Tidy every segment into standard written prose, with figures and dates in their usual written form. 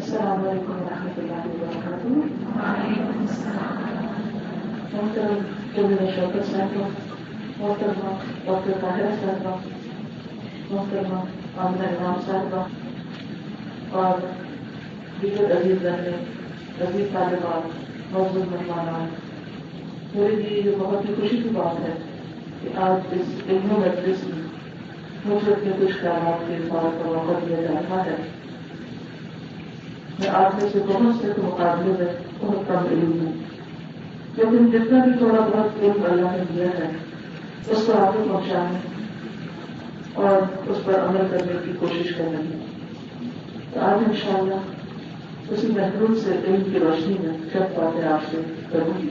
السلام علیکم ورحمۃ اللہ وبرکاتہ. وعلیکم السلام. محترم جمیلہ شوکت صاحبہ، محترمہ ڈاکٹر طاہرہ صاحبہ، محترمہ آمنہ امام صاحبہ اور دیگر عزیز رہنے عزیز طالبات، معزز مہمانان، میرے لیے یہ بہت ہی خوشی کی بات ہے کہ آج اس علمی مجلس میں مجھے اپنے کچھ خیالات کے اظہار کا موقع دیا جا رہا ہے. میں آپ میں سے بہت سے کے مقابلے میں بہت کم علم ہوں، لیکن جتنا بھی تھوڑا بہت علم اللہ نے دیا ہے اس کو آگے پہنچانے اور اس پر عمل کرنے کی کوشش کر رہی ہوں. تو آج انشاءاللہ اسی محدود سے علم کی روشنی میں چند باتیں آپ سے کروں گی.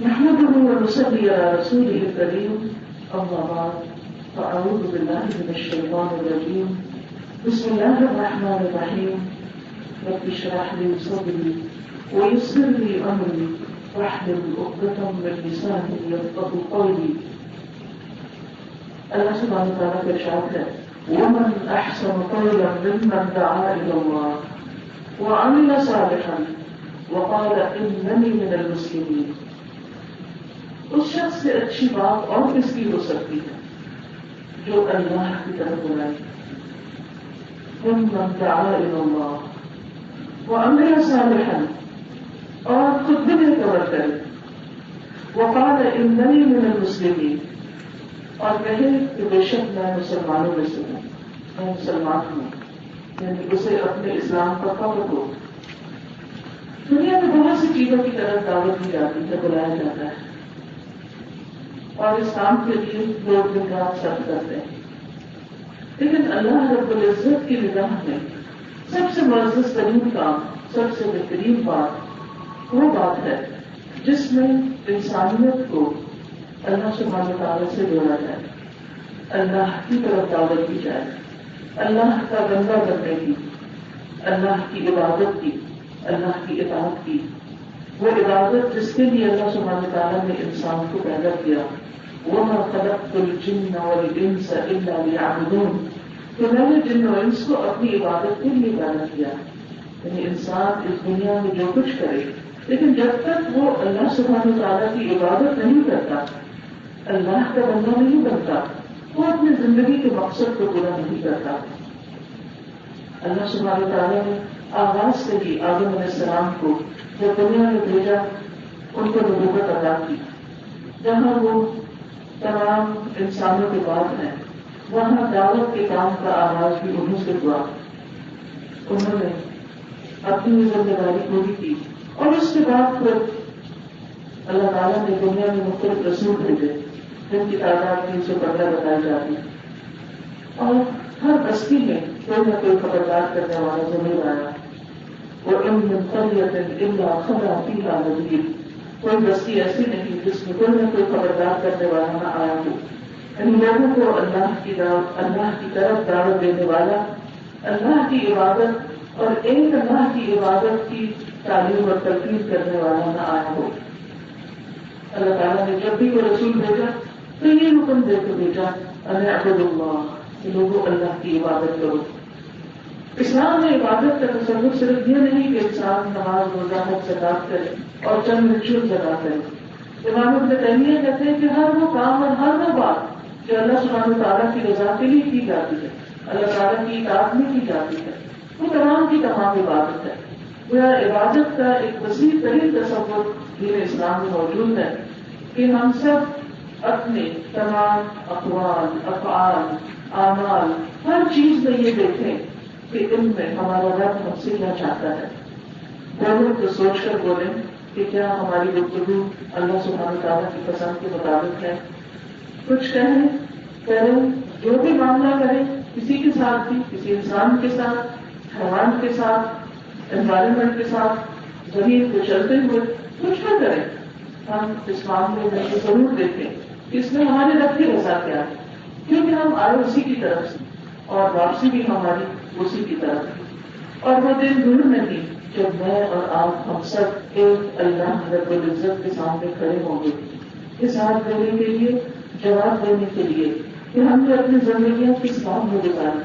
نحمده ونصلي على رسوله الكريم، أما بعد، فأعوذ بالله من الشيطان الرجيم. بسم الله الرحمن الرحيم. رب اشرح لي صدري ويسر لي أمري واحلل عقدة من لساني يفقهوا قولي. اللہ سبحانہ وتعالیٰ کا ارشاد ہے: ومن أحسن قولا ممن دعا إلى الله وعمل صالحا وقال إنني من المسلمين. اس شخص سے اچھی بات اور کس کی ہو سکتی ہے جو اللہ کی طرف بلائے. ممن دعا إلى الله وعمل صالحا، اور خود بھی نیک عمل کرے. وقال إنني من المسلمين، اور کہے کہ بے شک میں مسلمانوں میں سے ہوں، میں مسلمان ہوں، یعنی اسے اپنے اسلام کا فخر ہو. دنیا میں بہت سی چیزوں کی طرف دعوت دی جاتی ہے، بلایا جاتا ہے، اور اس کام کے لیے لوگ دن رات صرف کرتے ہیں. لیکن اللہ رب العزت کی نگاہ میں سب سے معزز ترین کام، سب سے بہترین بات وہ بات ہے جس میں انسانیت کو اللہ سبحانہ وتعالیٰ سے جوڑا جائے، اللہ کی طرف دعوت دی جائے، اللہ کا بندہ بننے کی، اللہ کی عبادت کی، اللہ کی اطاعت کی. وہ عبادت جس کے لیے اللہ سبحانہ وتعالیٰ نے انسان کو پیدا کیا. وَمَا خَلَقْتُ الْجِنَّ وَالْإِنسَ إِلَّا لِيَعْبُدُونِ، کہ میں نے جن و انس کو اپنی عبادت کے لیے پیدا کیا. یعنی انسان اس دنیا میں جو کچھ کرے، لیکن جب تک وہ اللہ سبحانہ وتعالیٰ کی عبادت نہیں کرتا، اللہ کا بندہ نہیں بنتا، وہ اپنی زندگی کے مقصد کو پورا نہیں کرتا. اللہ سبحانہ وتعالیٰ نے آغاز سے ہی آدم علیہ السلام کو جب دنیا میں بھیجا، ان کو نبوت عطا کی. جہاں وہ تمام انسانوں کے بعد ہیں، وہاں دعوت کے کام کا آغاز بھی انہوں سے ہوا. انہوں نے اپنی ذمہ داری پوری کی، اور اس کے بعد پھر اللہ تعالیٰ نے دنیا میں مختلف رسول بھیجے جن کی تعداد 315 بتائی جاتی ہے. اور ہر بستی میں کوئی نہ کوئی خبردار کرنے والا ضرور آیا. وَإِن مِّن قَرْيَةٍ إِلَّا خَلَا فِيهَا نَذِيرٌ، کوئی بستی ایسی نہیں جس میں کوئی نہ کوئی خبردار کرنے والا نہ آیا ہو. یعنی لوگوں کو اللہ کی طرف دعوت دینے والا، اللہ کی عبادت اور ایک اللہ کی عبادت کی تعلیم اور تلقین کرنے والا نہ آیا ہو. اللہ تعالیٰ نے جب بھی کوئی رسول بھیجا تو یہ حکم دے کے بھیجا: ان اعبدوا اللہ، کہ لوگوں اللہ کی عبادت کرو. اسلام میں عبادت کا تصور صرف یہ نہیں کہ انسان نماز، روزہ، حج، زکات کرے اور چند ریچولز ادا کرے. امام ابن تیمیہ کہتے ہیں کہ ہر وہ کام اور ہر وہ بات جو اللہ سبحانہ وتعالیٰ کی رضا کے لیے کی جاتی ہے، اللہ تعالیٰ کی اطاعت میں کی جاتی ہے، وہ تمام کی تمام عبادت ہے. وہ عبادت کا ایک وسیع ترین تصور دین اسلام میں موجود ہے کہ ہم سب اپنے تمام اقوال، افعال، اعمال، ہر چیز میں یہ دیکھیں کہ ان میں ہمارا رب ہم سے کیا چاہتا ہے. بولیں تو سوچ کر بولیں کہ کیا ہماری گفتگو اللہ سبحانہ تعالیٰ کی پسند کے مطابق ہے. کچھ کریں، جو بھی معاملہ کریں، کسی کے ساتھ بھی، کسی انسان کے ساتھ، حیوان کے ساتھ، انوائرمنٹ کے ساتھ، زمین کو چلتے ہوئے کچھ نہ کریں، ہم اس معاملے میں یہ ضرور دیکھیں کہ اس میں ہمارے رب کی رضا کیا ہے، کیونکہ ہم آئے اسی کی طرف سے اور واپسی بھی ہماری اسی کی طرف ہے. اور وہ دن دور نہیں جب میں اور آپ ہم سب ایک اللہ رب العزت کے سامنے کھڑے ہوں گے، حساب دینے کے لیے، جواب دینے کے لیے کہ ہم نے اپنی زندگیاں کس کام میں گزاری،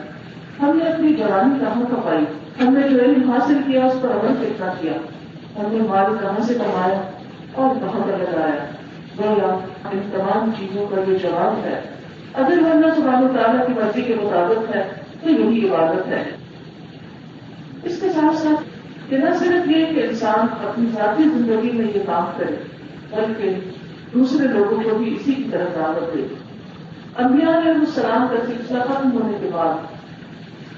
ہم نے اپنی جوانی کہاں کپائی، ہم نے جو علم حاصل کیا اس پر عمل کتنا کیا، ہم نے مال کہاں سے کمایا اور کہاں پر لگایا، گویا ان تمام چیزوں کا جو جواب ہے اگر وہ اللہ سبحانہ وتعالیٰ کی مرضی کے مطابق ہے تو یہی عبادت ہے۔ اس کے ساتھ ساتھ کہ نہ صرف یہ کہ انسان اپنی ذاتی زندگی میں یہ کام کرے بلکہ دوسرے لوگوں کو بھی اسی کی طرف دعوت دے۔ انبیاء علیہ السلام کا سلسلہ ختم ہونے کے بعد،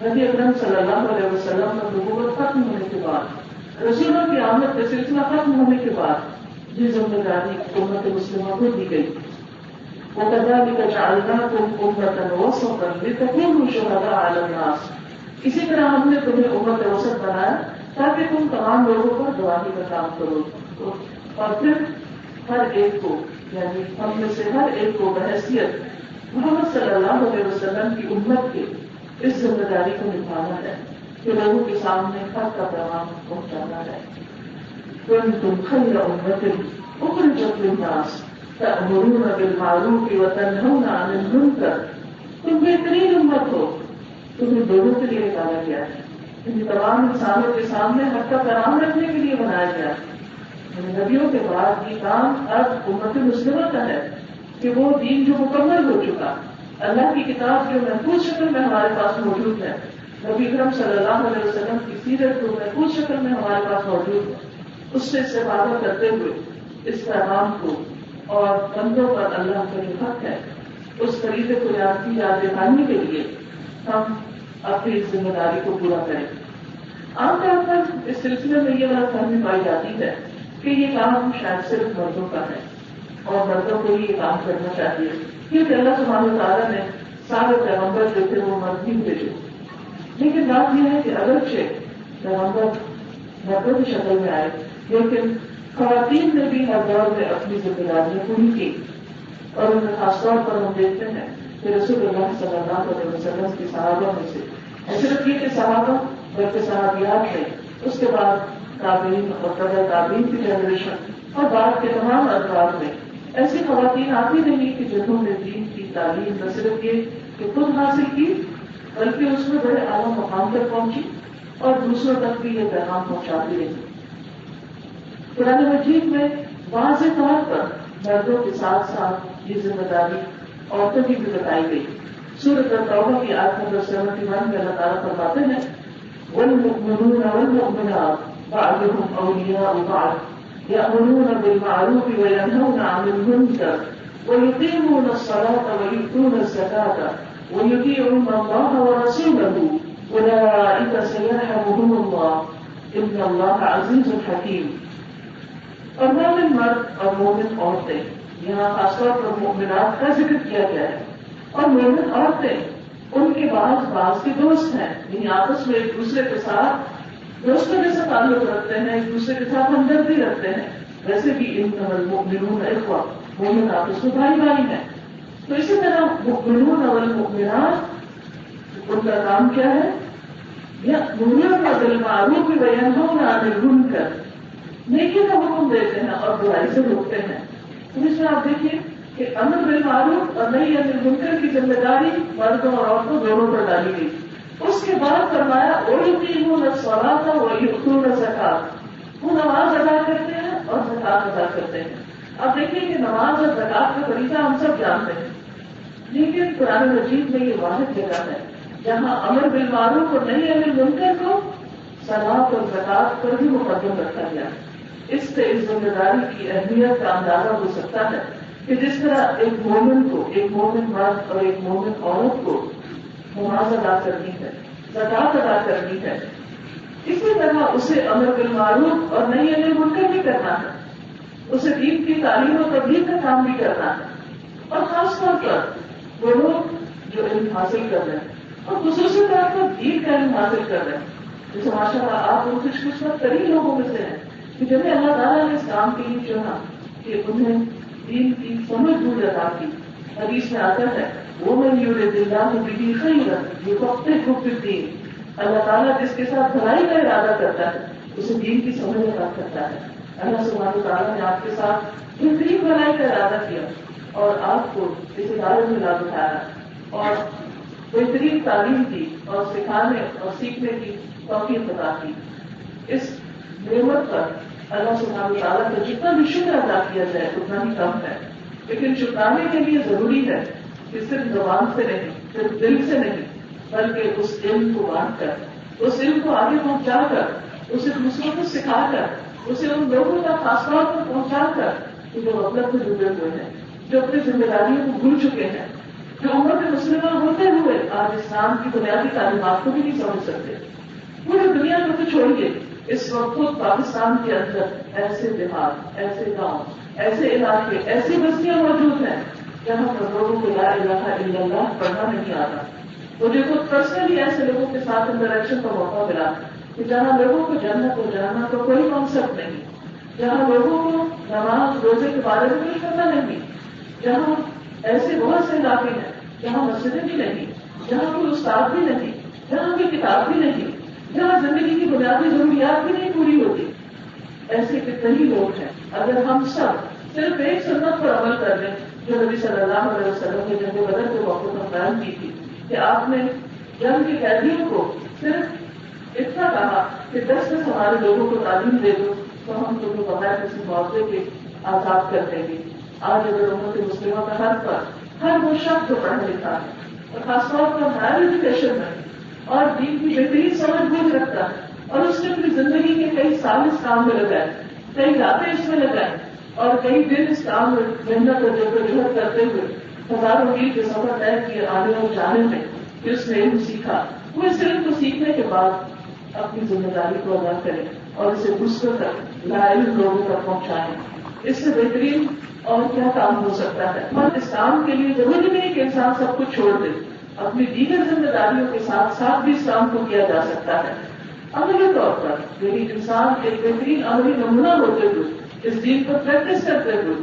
نبی اکرم صلی اللہ علیہ وسلم کا نبوت ختم ہونے کے بعد، رسولوں کی آمد کا سلسلہ ختم ہونے کے بعد یہ ذمہ داری امت مسلمہ کو دی گئی۔ وَكَذَلِكَ جَعَلْنَاكُمْ أُمَّةً وَسَطًا لِتَكُونُوا شُهَدَاءَ عَلَى النَّاسِ، اسی طرح ہم نے تمہیں امت وسط بنایا تاکہ تم تمام لوگوں پر گواہی کا کام کرو، اور پھر ہر ایک کو، یعنی ہم میں سے ہر ایک کو بحیثیت محمد صلی اللہ علیہ وسلم کی امت کے اس ذمہ داری کو نبھانا ہے کہ لوگوں کے سامنے حق کا پیغام پہنچانا ہے۔ كُنتُمْ خَيْرَ أُمَّةٍ أُخْرِجَتْ لِلنَّاسِ تَأْمُرُونَ بِالْمَعْرُوفِ وَتَنْهَوْنَ عَنِ الْمُنكَرِ، تم بہترین امت ہو، تمہیں لوگوں کے لیے نکالا گیا ہے، ان تمام انسانوں کے سامنے حق کا پیغام رکھنے کے لیے بنایا گیا ہے۔ نبیوں کے بعد یہ کام اب امت مسلمہ کا ہے کہ وہ دین جو مکمل ہو چکا، اللہ کی کتاب جو محفوظ شکل میں ہمارے پاس موجود ہے، نبی اکرم صلی اللہ علیہ وسلم کی سیرت جو محفوظ شکل میں ہمارے پاس موجود ہے، اس سے استفادہ کرتے ہوئے اس پیغام کو اور بندوں پر اللہ کا جو حق ہے اس طریقے کو یاد دہانی کے لیے ہم اپنی ذمہ داری کو پورا کریں۔ عام طور پر اس سلسلے میں یہ غلط فہمی پائی جاتی ہے کہ یہ کام شاید صرف مردوں کا ہے اور مردوں کو ہی یہ کام کرنا چاہیے، کیونکہ اللہ سبحانہ وتعالیٰ نے سارے پیغمبر جو تھے وہ مرد ہی بھیجے۔ لیکن بات یہ ہے کہ اگرچہ پیغمبر مردوں کی شکل میں آئے، لیکن خواتین نے بھی ہر دور میں اپنی ذمہ داریاں پوری کی، اور ان میں خاص طور پر ہم دیکھتے ہیں کہ رسول اللہ صلی اللہ علیہ وسلم کی صحابہ میں سے، صرف یہ کہ صحابہ بلکہ صحابیات ہیں، اس کے بعد تابعین اور تبع تابعین کی جنریشن اور بعد کے تمام ادوار میں ایسی خواتین آتی نہیں کہ جنہوں نے دین کی تعلیم نہ صرف یہ کہ خود حاصل کی بلکہ اس میں بڑے اعلیٰ مقام تک پہنچی اور دوسروں تک بھی یہ پیغام پہنچاتی رہی۔ قرآن مجید میں واضح طور پر مردوں کے ساتھ ساتھ یہ ذمہ داری عورتوں کی بھی بتائی گئی۔ سورۃ التوبہ کی آیت نمبر 71 میں اللہ تعالیٰ فرماتے ہیں وَالْمُؤْمِنُونَ وَالْمُؤْمِنَاتُ بَعْضُهُمْ أَوْلِيَاءُ بَعْضٍ يَأْمُرُونَ بِالْمَعْرُوفِ وَيَنْهَوْنَ عَنِ الْمُنكَرِ وَيُقِيمُونَ الصَّلَاةَ وَيُؤْتُونَ الزَّكَاةَ وَيُطِيعُونَ اللَّهَ وَرَسُولَهُ أُولَٰئِكَ سَيَرْحَمُهُمُ اللَّهُ إِنَّ اللَّهَ عَزِيزٌ حَكِيمٌ۔ اور مومن مرد اور مومن عورتیں، یہاں خاص طور پر مومنات کا ذکر کیا گیا ہے، اور مومن عورتیں ان کے بعض کے دوست ہیں، یعنی آپس میں ایک دوسرے کے ساتھ دوستوں جیسا تعلق رکھتے ہیں، ایک دوسرے کے ساتھ ہمدردی رکھتے ہیں۔ ویسے بھی انما المؤمنون اخوہ، مومن آپس میں بھائی بھائی ہیں۔ تو اسی طرح مؤمنون والمؤمنات ان کا کام کیا ہے؟ یأمرون بالمعروف وینہون عن المنکر، نیکی کا حکم دیتے ہیں اور برائی سے روکتے ہیں۔ تو اس میں آپ دیکھیے کہ امر بالمعروف اور نہی عن المنکر کی ذمہ داری مردوں اور عورتوں دونوں پر ڈالی گئی۔ اس کے بعد فرمایا وَيُقِيمُونَ الصَّلَاةَ وَيُؤْتُونَ الزَّكَاةَ، وہ نماز ادا کرتے ہیں اور زکات ادا کرتے ہیں۔ اب دیکھیے کہ نماز اور زکات کا طریقہ ہم سب جانتے ہیں، لیکن قرآن مجید میں یہ واحد جگہ ہے جہاں امر بالمعروف اور نہی عن المنکر کو صلاۃ اور زکات پر بھی مقدم رکھا گیا۔ اس سے اس ذمہ داری کی اہمیت کا اندازہ ہو سکتا ہے کہ جس طرح ایک مومن کو، ایک مومن مرد اور ایک مومن عورت کو نماز ادا کرنی ہے، زکات ادا کرنی ہے، اسی طرح اسے امر بالمعروف اور نہی عن المنکر بھی کرنا ہے، اسے دین کی تعلیم و تبلیغ کا کام بھی کرنا ہے۔ اور خاص طور پر وہ لوگ جو علم حاصل کر رہے ہیں اور خصوصی طور پر دین کا علم حاصل کر رہے ہیں، جیسے ماشاء اللہ آپ ان خوش قسمت ترین لوگوں میں سے ہیں کہ جنہیں اللہ تعالیٰ نے اس کام کے لیے چنا کہ انہیں دین کی سمجھ بوجھ عطا کی۔ حدیث میں آتا ہے وَمَن يُرِدِ اللَّهُ بِهِ خَيْرًا يُفَقِّهْهُ فِي الدِّينِ، اللہ تعالیٰ جس کے ساتھ بھلائی کا ارادہ کرتا ہے اسے دین کی سمجھ عطا کرتا ہے۔ اللہ سبحانہ تعالیٰ نے آپ کے ساتھ بہترین بھلائی کا ارادہ کیا اور آپ کو اس ادارے میں لا بٹھایا اور بہترین تعلیم دی اور سکھانے اور سیکھنے کی توفیق عطا کی. اس نعمت پر اللہ سبحانہ تعالیٰ کا جتنا بھی شکر ادا کیا جائے اتنا ہی کم ہے. لیکن شکرانے کے لیے ضروری ہے کہ صرف زبان سے نہیں، صرف دل سے نہیں، بلکہ اس علم کو بانٹ کر، اس علم کو آگے پہنچا کر، اسے دوسروں کو سکھا کر، اسے ان لوگوں کا خاص طور پر پہنچا کر جو غفلت سے ڈوبے ہوئے ہیں، جو اپنی ذمہ داریوں کو بھول چکے ہیں، جو امت مسلمہ ہوتے ہوئے آج اسلام کی بنیادی تعلیمات کو بھی نہیں سمجھ سکتے. پوری دنیا کو تو چھوڑیے، اس وقت خود پاکستان کے اندر ایسے دیہات، ایسے گاؤں، ایسے علاقے، ایسی بستیاں موجود ہیں جہاں پر لوگوں کو لا الہ الا اللہ پڑھنا نہیں آتا. مجھے خود پرسنلی ایسے لوگوں کے ساتھ انٹریکشن کا موقع ملا کہ جہاں لوگوں کو جنت کو جانا تو کوئی کانسیپٹ نہیں، جہاں لوگوں کو نماز روزے کے بارے میں کچھ پتا نہیں، جہاں ایسے بہت سے علاقے ہیں جہاں مسجدیں بھی نہیں، جہاں کوئی استاد بھی نہیں، جہاں کوئی کتاب بھی نہیں، جہاں زندگی کی بنیادی ضروریات بھی نہیں پوری ہوتی. ایسے کتنے ہی لوگ ہیں. اگر ہم سب صرف ایک سنت پر عمل کر لیں جو نبی صلی اللہ علیہ وسلم نے جنگ بدر کے موقع پر بیان کی تھی کہ آپ نے جنگ کے قیدیوں کو صرف اتنا کہا کہ 10 ہمارے لوگوں کو تعلیم دے دو تو ہم تمہیں بغیر کسی معاوضے کے آزاد کر دیں گے. آج اگر امت مسلمہ کا ہر وہ شخص جو پڑھا لکھا ہے اور خاص طور پر ہائر ایجوکیشن میں اور دین کی بہترین سمجھ بوجھ رکھتا ہے اور اس نے اپنی زندگی کے کئی سال اس کام میں لگائے، کئی راتیں اس میں لگائے اور کئی دن اس کام میں محنت اور جدوجہد کرتے ہوئے ہزاروں میل کے سفر طے کیے آنے اور جانے میں کہ اس نے علم سیکھا. وہ اس علم کو سیکھنے کے بعد اپنی ذمہ داری کو ادا کرے اور اسے دوسروں تک لا علم لوگوں تک پہنچائے. اس سے بہترین اور کیا کام ہو سکتا ہے؟ اور اس کام کے لیے ضروری نہیں کہ انسان سب کچھ چھوڑ دے، اپنی دیگر ذمہ داریوں کے ساتھ ساتھ بھی اس کام کو کیا جا سکتا ہے. عملی طور پر یعنی انسان ایک بہترین عملی نمونہ ہوتے ہوئے اس دین کو پریکٹس کرتے ہوئے،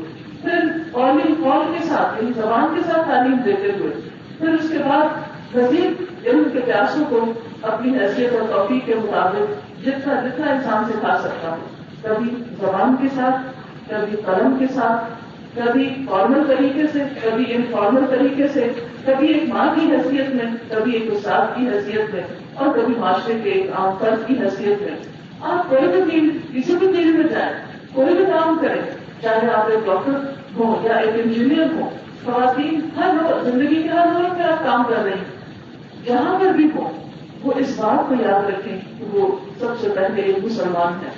پھر قول کے ساتھ یعنی زبان کے ساتھ تعلیم دیتے ہوئے، پھر اس کے بعد مزید علم کے پیاسوں کو اپنی حیثیت اور توفیق کے مطابق جتنا انسان سکھا سکتا ہو، کبھی زبان کے ساتھ، کبھی قلم کے ساتھ، کبھی فارمل طریقے سے، کبھی انفارمل طریقے سے، کبھی ایک ماں کی حیثیت میں، کبھی ایک استاد کی حیثیت میں اور کبھی معاشرے کے ایک عام فرد کی حیثیت میں. آپ کوئی بھی فیلڈ، کسی بھی فیلڈ میں جائیں، کوئی بھی کام کریں، چاہے آپ ایک ڈاکٹر ہوں یا ایک انجینئر ہوں. خواتین ہر روز زندگی کے ہر روز میں آپ کام کر رہے ہیں، جہاں پر بھی ہوں وہ اس بات کو یاد رکھیں کہ وہ سب سے پہلے ایک مسلمان ہے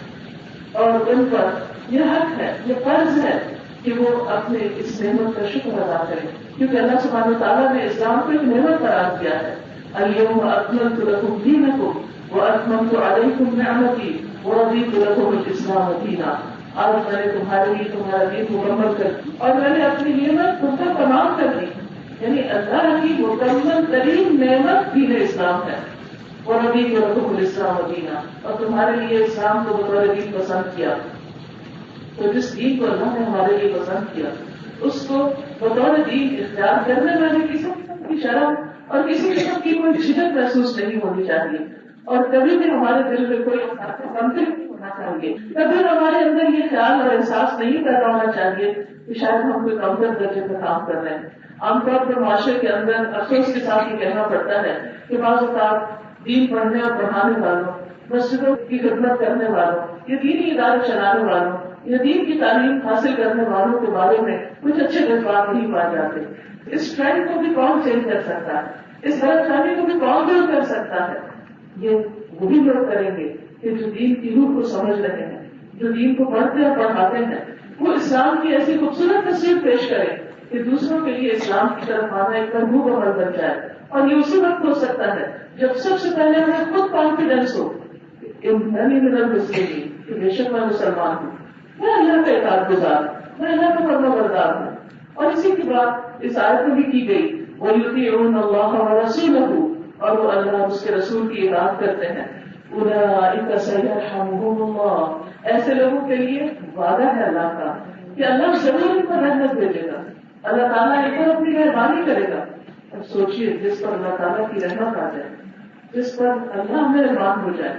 اور ان پر یہ حق ہے، یہ فرض ہے کہ وہ اپنے اس نعمت کا شکر ادا کریں، کیونکہ اللہ سبحانہ تعالیٰ نے اسلام کو ایک نعمت قرار دیا ہے. اليوم اکملت لکم دینکم واتممت علیکم نعمتی ورضیت لکم الاسلام دینا. آج میں نے تمہارے لیے تمہارا دین مکمل کر دی اور میں نے اپنی نعمت تم پر تمام کر دی. یعنی اللہ کی مکمل ترین نعمت دین اسلام ہے. ورضیت لکم الاسلام دینا، اور تمہارے لیے اسلام کو بطور دین پسند کیا. تو جس دین کو اللہ نے ہمارے لیے پسند کیا اس کو بطور دین اختیار کرنے میں بھی کسی قسم کی شرم اور کسی قسم کی کوئی جھجک محسوس نہیں ہونی چاہیے، اور کبھی بھی ہمارے دل میں کوئی کمزوری نہیں ہونا چاہیے. کبھی ہمارے اندر یہ خیال اور احساس نہیں پیدا ہونا چاہیے کہ شاید ہم کوئی کمزور درجے کا کام کر رہے ہیں. عام طور پر معاشرے کے اندر افسوس کے ساتھ یہ کہنا پڑتا ہے کہ بعض اوقات دین پڑھنے اور پڑھانے والوں، مسجدوں کی خدمت کرنے والوں، یہ دینی ادارے چلانے والوں، یہ دین کی تعلیم حاصل کرنے والوں کے بارے میں کچھ اچھے جذبات نہیں پائے جاتے. اس ٹرینڈ کو بھی کون چینج کر سکتا ہے؟ اس غلط فہمی کو بھی کون دور کر سکتا ہے؟ یہ وہی لوگ کریں گے کہ جو دین کی روح کو سمجھ رہے ہیں، جو دین کو پڑھتے اور پڑھاتے ہیں. وہ اسلام کی ایسی خوبصورت تصویر پیش کریں کہ دوسروں کے لیے اسلام کی طرف آنا ایک محبوب عمل بن جائے. اور یہ اسی وقت ہو سکتا ہے جب سب سے پہلے ہمیں خود کانفیڈینس ہو کہ بے شک میں مسلمان ہوں، میں اللہ کا اطاعت گزار ہوں، میں اللہ کا فرما بردار ہوں. اور اسی کی بات اس آیت میں بھی کی گئی، وَيُطِيعُونَ اللَّهَ وَرَسُولَهُ، اور وہ اللہ اور اس کے رسول کی اطاعت کرتے ہیں. أُولَٰئِكَ سَيَرْحَمُهُمُ اللَّهُ، ایسے لوگوں کے لیے وعدہ ہے اللہ کا کہ اللہ ضرور ان پر رحمت بھیجے گا، اللہ تعالیٰ ان پر اپنی مہربانی کرے گا. اب سوچیے جس پر اللہ تعالیٰ کی رحمت آ جائے، جس پر اللہ مہربان ہو جائے،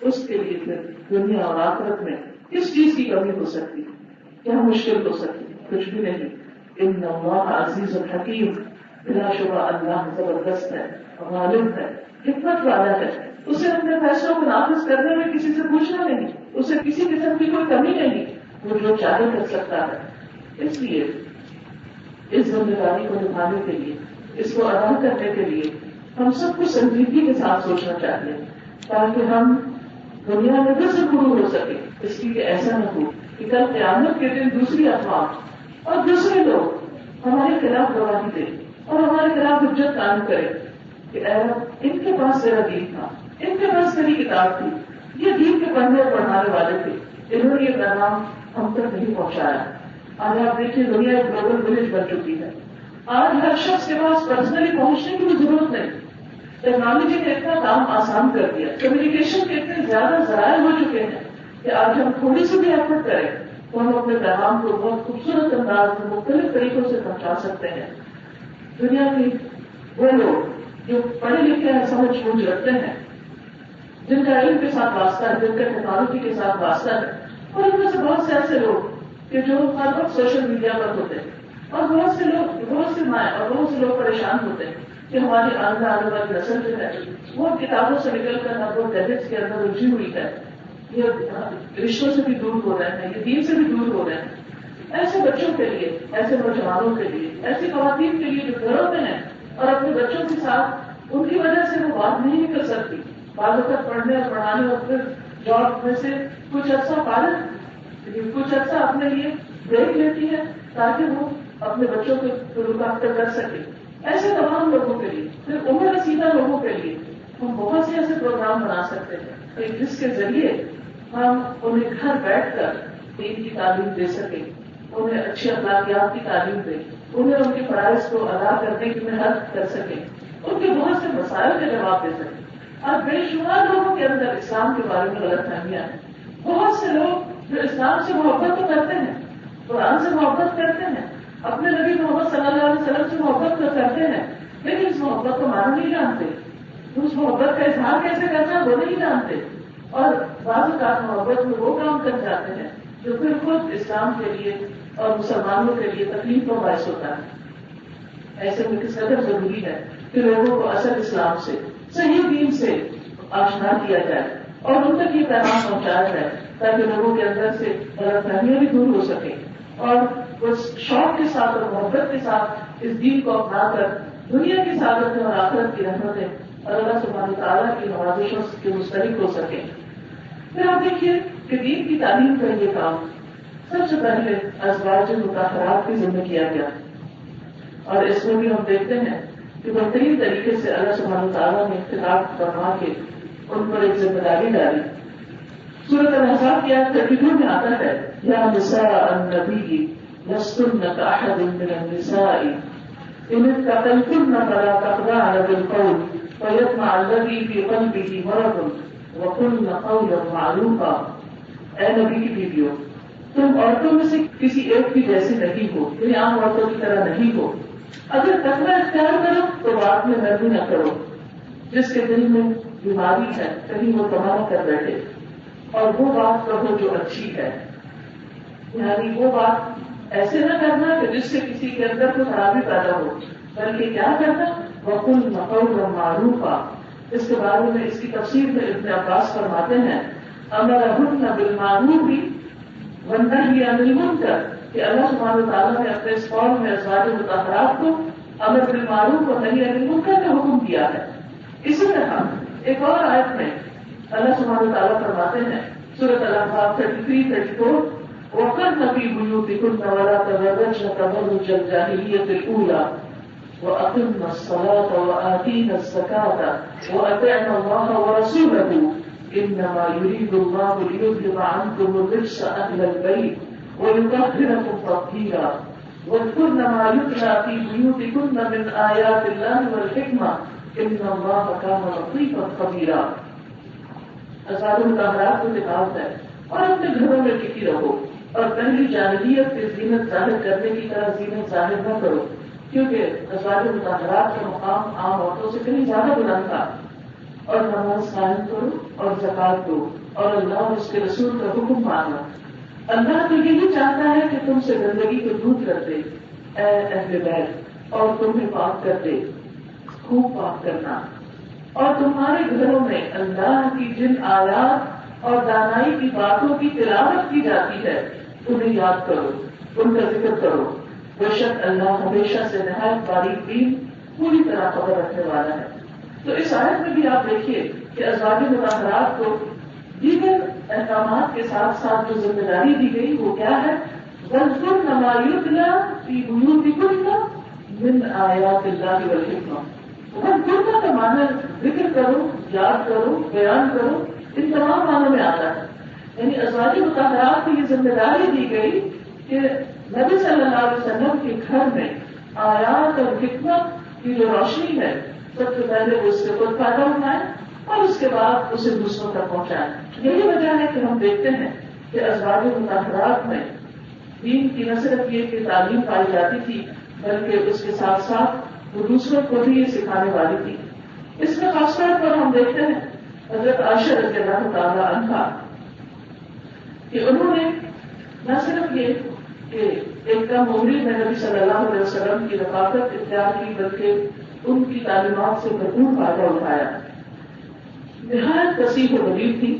اس کے لیے پھر دنیا اور آخرت میں کس چیز کی کمی ہو سکتی، کیا مشکل ہو سکتی؟ کچھ بھی نہیں. ان اللہ عزیز الحکیم، بلا شبہ اللہ زبردست ہے، غالب ہے، حکمت والا ہے. اسے اپنے فیصلوں کو نافذ کرنے میں کسی سے پوچھنا نہیں، اسے کسی قسم کی کوئی کمی نہیں، وہ جو چاہے کر سکتا ہے۔ اس لیے اس ذمہ داری کو نبھانے کے لیے، اس کو ادا کرنے کے لیے ہم سب کو سنجیدگی کے ساتھ سوچنا چاہیے، تاکہ ہم دنیا میں پھر سے شروع ہو سکے۔ اس لیے ایسا نہ ہو کہ کل قیامت کے دن دوسری افواہ اور دوسرے لوگ ہمارے خلاف گواہی دیں اور ہمارے خلاف حجت قائم کریں کہ اے رب، ان کے پاس تیرا دین تھا، ان کے پاس تیری کتاب تھی، یہ دین کے پڑھنے اور پڑھانے والے تھے، انہوں نے یہ پیغام ہم تک نہیں پہنچایا۔ آج آپ دیکھیے دنیا ایک گلوبل ولیج بن چکی ہے۔ آج ہر شخص کے پاس پرسنلی پہنچنے کی بھی ضرورت نہیں۔ ٹیکنالوجی نے اتنا کام آسان کر دیا، کمیونیکیشن کے اتنے زیادہ ذرائع ہو چکے ہیں کہ آج ہم تھوڑی سی بھی ایفرٹ کریں تو ہم اپنے پیغام کو بہت خوبصورت انداز میں مختلف طریقوں سے پہنچا سکتے ہیں۔ دنیا کے وہ لوگ جو پڑھے لکھے ہیں، سمجھ بوجھ رکھتے ہیں، جن کا علم کے ساتھ واسطہ ہے، جن کا ٹیکنالوجی کے ساتھ واسطہ ہے، اور ان میں سے بہت سے ایسے لوگ کہ جو ہر وقت سوشل میڈیا پر ہوتے ہیں، اور بہت سے لوگ، بہت سے مائیں اور بہت سے لوگ پریشان ہوتے ہیں کہ ہماری آنے والی نسل جو ہے وہ کتابوں سے نکل کر اب وہ گیجٹس کے اندر الجھی ہوئی ہے، یہ رشتوں سے بھی دور ہو رہے ہیں، یہ دین سے بھی دور ہو رہے ہیں۔ ایسے بچوں کے لیے، ایسے نوجوانوں کے لیے، ایسی خواتین کے لیے جو گھروں میں ہیں اور اپنے بچوں کے ساتھ ان کی وجہ سے وہ بات نہیں نکل سکتی، بعض وقت پڑھنے اور پڑھانے اور پھر جاب میں سے کچھ عرصہ فارغ، کچھ عرصہ اپنے لیے بریک لیتی ہے تاکہ وہ اپنے بچوں کو لک آفٹر کر سکے۔ ایسے تمام لوگوں کے لیے، پھر عمر رسیدہ لوگوں کے لیے ہم بہت سے ایسے پروگرام بنا سکتے ہیں جس کے ذریعے ہم انہیں گھر بیٹھ کر دین کی تعلیم دے سکیں، انہیں اچھی اخلاقیات کی تعلیم دیں، انہیں ان کے فرائض کو ادا کرنے کی محنت کر سکیں، ان کے بہت سے مسائل کے جواب دے سکیں۔ اور بے شمار لوگوں کے اندر اسلام کے بارے میں غلط فہمیاں ہیں۔ بہت سے لوگ جو اسلام سے محبت تو کرتے ہیں، قرآن سے محبت کرتے ہیں، اپنے نبی محمد صلی اللہ علیہ وسلم سے محبت تو کرتے ہیں، لیکن اس محبت کو مانا نہیں جانتے، اس محبت کا اظہار کیسے کرنا ہے وہ نہیں جانتے، اور بعض اوقات محبت میں وہ کام کر جاتے ہیں جو پھر خود اسلام کے لیے اور مسلمانوں کے لیے تکلیف کا باعث ہوتا ہے۔ ایسے میں کس قدر ضروری ہے کہ لوگوں کو اصل اسلام سے، صحیح دین سے آشنا کیا جائے اور ان تک یہ پیغام پہنچایا جائے تاکہ لوگوں کے اندر سے غلط فہمیاں بھی دور ہو سکیں اور وہ شوق کے ساتھ اور محبت کے ساتھ اس دین کو اپنا کر دنیا کی سعادتیں اور آخرت کی رحمتیں اور اللہ سبحانہ تعالیٰ کی نوازشوں کے مستحق ہو سکیں۔ پھر آپ دیکھیے کہ دین کی تعلیم کا یہ کام سب سے پہلے ازواج مطہرات کے ذمہ کیا گیا، اور اس میں بھی ہم دیکھتے ہیں کہ بہترین طریقے سے اللہ سبحانہ تعالیٰ نے خطاب فرما کے ان پر ایک ذمہ داری ڈالی۔ سورۃ الاحزاب کی آیت 32 میں آتا ہے، یا نساء النبی لستن کأحد من النساء ان اتقیتن فلا تخضعن بالقول فیطمع الذی فی قلبہ مرض وقلن قولا معروفا۔ اے نبی کی بیویوں، تم عورتوں میں سے کسی ایک کی جیسی نہیں ہو، یعنی عام عورتوں کی طرح نہیں ہو۔ اگر تقویٰ اختیار کرو تو بات میں نرمی نہ کرو، جس کے دل میں بیماری ہے کہیں وہ تمام کر بیٹھے، اور وہ بات کہو جو اچھی ہے، یعنی وہ بات ایسے نہ کرنا کہ جس سے کسی کے اندر کوئی خرابی پیدا ہو، بلکہ کیا کرنا، وَقُلْنَ قَوْلًا مَعْرُوفًا۔ اس کے بارے میں اس کی تفسیر میں ابن عباس فرماتے ہیں، أَمَرَهُنَّ بِالْمَعْرُوفِ وَالنَّهْيِ عَنِ الْمُنكَرِ، کہ اللہ سبحانہ تعالیٰ نے اپنے اس قول میں ازواج مطہرات کو امر بالمعروف اور نہی عن المنکر کا حکم دیا ہے۔ اسی طرح ایک اور آیت میں اللہ سبحانہ تعالیٰ فرماتے ہیں، سورۃ الاحزاب 33-34، وَقَرْنَ فِي بُيُوتِكُنَّ وَلَا تَبَرَّجْنَ تَبَرُّجَ الْجَاهِلِيَّةِ الْأُولَىٰ وَأَقِمْنَ الصَّلَاةَ وَآتِينَ الزَّكَاةَ وَأَطِعْنَ اللَّهَ وَرَسُولَهُ إِنَّمَا يُرِيدُ اللَّهُ لِيُذْهِبَ عَنكُمُ الرِّجْسَ أَهْلَ الْبَيْتِ وَيُطَهِّرَكُمْ تَطْهِيرًا وَاذْكُرْنَ مَا يُتْلَىٰ فِي بُيُوتِكُنَّ مِنْ آيَاتِ اللَّهِ وَالْحِكْمَةِ إِنَّ اللَّهَ كَانَ لَطِيفًا خَبِيرًا۔ ازواج مطہرات کو دعوت ہے اور اپنے گھروں میں ٹکی رہو، اور پہلی جاہلیت کی زینت ظاہر کرنے کی طرح زینت ظاہر نہ کرو، کیونکہ ازواج مطہرات کا مقام عام عورتوں سے کہیں زیادہ بلند تھا۔ اور نماز قائم کرو اور زکات دو اور اللہ اور اس کے رسول کا حکم مانو۔ اللہ تو یہی چاہتا ہے کہ تم سے گندگی کو دور کر دے اے اہل بیت، اور تمہیں پاک کر دے، خوب پاک کرنا، اور تمہارے گھروں میں اللہ کی جن آیات اور دانائی کی باتوں کی تلاوت کی جاتی ہے انہیں یاد کرو، ان کا ذکر کرو، بے شک اللہ ہمیشہ سے نہایت باریک بین پوری طرح خبر رکھنے والا ہے۔ تو اس آیت میں بھی آپ دیکھیے کہ ازواج مطہرات کو دیگر احکامات کے ساتھ ساتھ جو ذمہ داری دی گئی وہ کیا ہے؟ وَاذْكُرْنَ مَا يُتْلَىٰ فِي بُيُوتِكُنَّ مِنْ آیَاتِ اللَّهِ وَالْحِکْمَةِ۔ وَاذْكُرْنَ کا معنی ذکر کرو، یاد کرو، بیان کرو، ان تمام معنوں میں آتا ہے۔ یعنی ازواج مطہرات کو یہ ذمہ داری دی گئی کہ نبی صلی اللہ علیہ وسلم کے گھر میں آیات اور حکمت کی جو روشنی ہے سب سے پہلے وہ اس سے خود فائدہ اٹھائیں اور اس کے بعد اسے دوسروں تک پہنچائیں۔ یہی وجہ ہے کہ ہم دیکھتے ہیں کہ ازواج مطہرات میں دین کی نہ صرف یہ کہ تعلیم پائی جاتی تھی بلکہ اس کے ساتھ ساتھ وہ دوسروں کو بھی یہ سکھانے والی تھی۔ اس میں خاص طور پر ہم دیکھتے ہیں حضرت عائشہ رضی اللہ تعالی عنہا کہ انہوں نے نہ صرف یہ کہ ایک کم عمری میں نبی صلی اللہ علیہ وسلم کی رفاقت اختیار کی بلکہ ان کی تعلیمات سے بھرپور فائدہ اٹھایا۔ نہایت کثیر و ولیل تھی،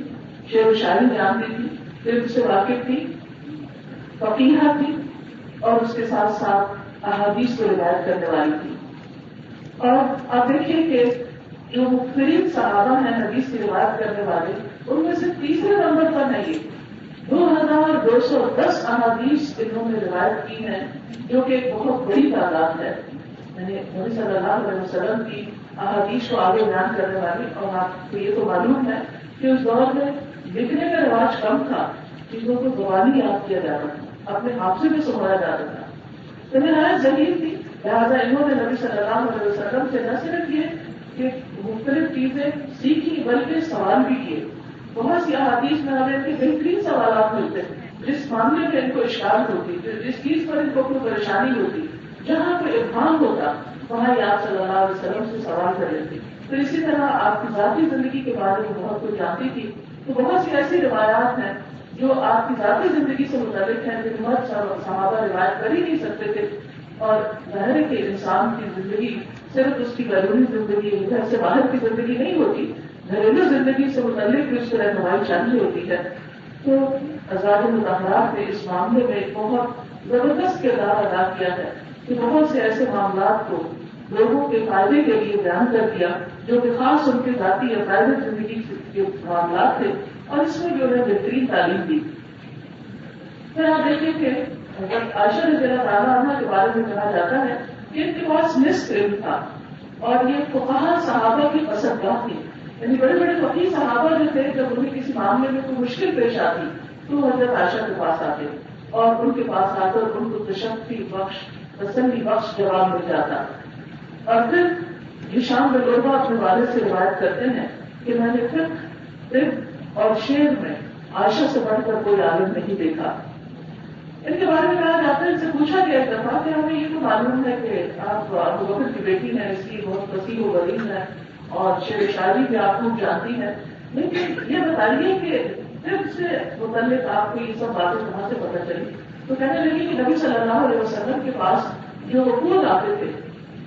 شعر و شاعری جانتی تھی، علم سے واقف تھی، فقیہہ تھی اور اس کے ساتھ ساتھ احادیث کو روایت کرنے والی تھی۔ اور آپ دیکھیے کہ جو مختلف صحابہ ہیں حدیث کی روایت کرنے والے ان میں سے تیسرے نمبر پر ہے یہ 2210 احادیث انہوں نے روایت کی ہیں جو کہ ایک بہت بڑی تعداد ہے۔ یعنی نبی صلی اللہ علیہ وسلم کی احادیث کو آگے بیان کرنے والی، اور آپ کو یہ تو معلوم ہے کہ اس دور میں لکھنے کا رواج کم تھا، چیزوں کو زبانی یاد کیا جاتا تھا، اپنے حافظے میں سنوایا جاتا تھا۔ تو نہایت ذہین تھی، لہٰذا انہوں نے نبی صلی اللہ علیہ وسلم سے نہ صرف یہ کہ مختلف چیزیں سیکھی بلکہ سوال بھی کیے۔ بہت سی احادیث میں ہمیں ان کے بہترین سوالات ملتے ہیں، جس معاملے میں ان کو اشکال ہوتی، جس چیز پر ان کو کوئی پریشانی ہوتی، جہاں کوئی ابہام ہوتا وہاں یہ آپ صلی اللہ علیہ وسلم سے سوال کر لیتے۔ تو اسی طرح آپ کی ذاتی زندگی کے بارے میں بہت کچھ جانتی تھی، تو بہت سی ایسی روایات ہیں جو آپ کی ذاتی زندگی سے متعلق ہیں کہ بہت صحابہ روایت کر ہی نہیں سکتے تھے۔ اور ظاہر ہے کہ انسان کی زندگی صرف اس کی بیرونی زندگی، گھر سے باہر کی زندگی نہیں ہوتی، گھریلو زندگی سے متعلق بھی اس کو رہنمائی چاہیے ہوتی ہے۔ تو ازواج مطہرات نے اس معاملے میں بہت زبردست کردار ادا کیا ہے کہ بہت سے ایسے معاملات کو لوگوں کے فائدے کے لیے بیان کر دیا جو کہ خاص ان کی ذاتی یا پرائیویٹ زندگی کے معاملات تھے، اور اس میں بھی انہیں بہترین تعلیم دی۔ پھر آپ دیکھیں کہ عائشہ رضی اللہ تعالیٰ عنہ کے بارے میں کہا جاتا ہے کہ ان کے پاس نصف علم تھا اور یہ فقہا صحابہ کی پسندگاہ تھی۔ یعنی بڑے بڑے فقیہ صحابہ جو تھے جب انہیں کسی معاملے میں کوئی مشکل پیش آتی تو حضرت عائشہ کے پاس آتے اور ان کے پاس آ کر ان کو تشفی بخش، تسلی بخش جواب مل جاتا۔ اور پھر ہشام بن عروہ اپنے والد سے روایت کرتے ہیں کہ میں نے فقہ، طب اور شعر میں عائشہ سے بڑھ کر کوئی عالم نہیں دیکھا۔ ان کے بارے میں کہا جاتا ہے، ان سے پوچھا گیا ایک دفعہ کہ ہمیں یہ تو معلوم ہے کہ آپ ابو بکر کی بیٹی ہیں، اس کی بہت فصیح و بلیغ ہے اور شعر شاعری بھی آپ خوب جانتی ہیں، لیکن یہ بتائیے کہ طب سے متعلق آپ کو یہ سب باتیں کہاں سے پتہ چلی؟ تو کہنے لگی کہ نبی صلی اللہ علیہ وسلم کے پاس جو وفود آتے تھے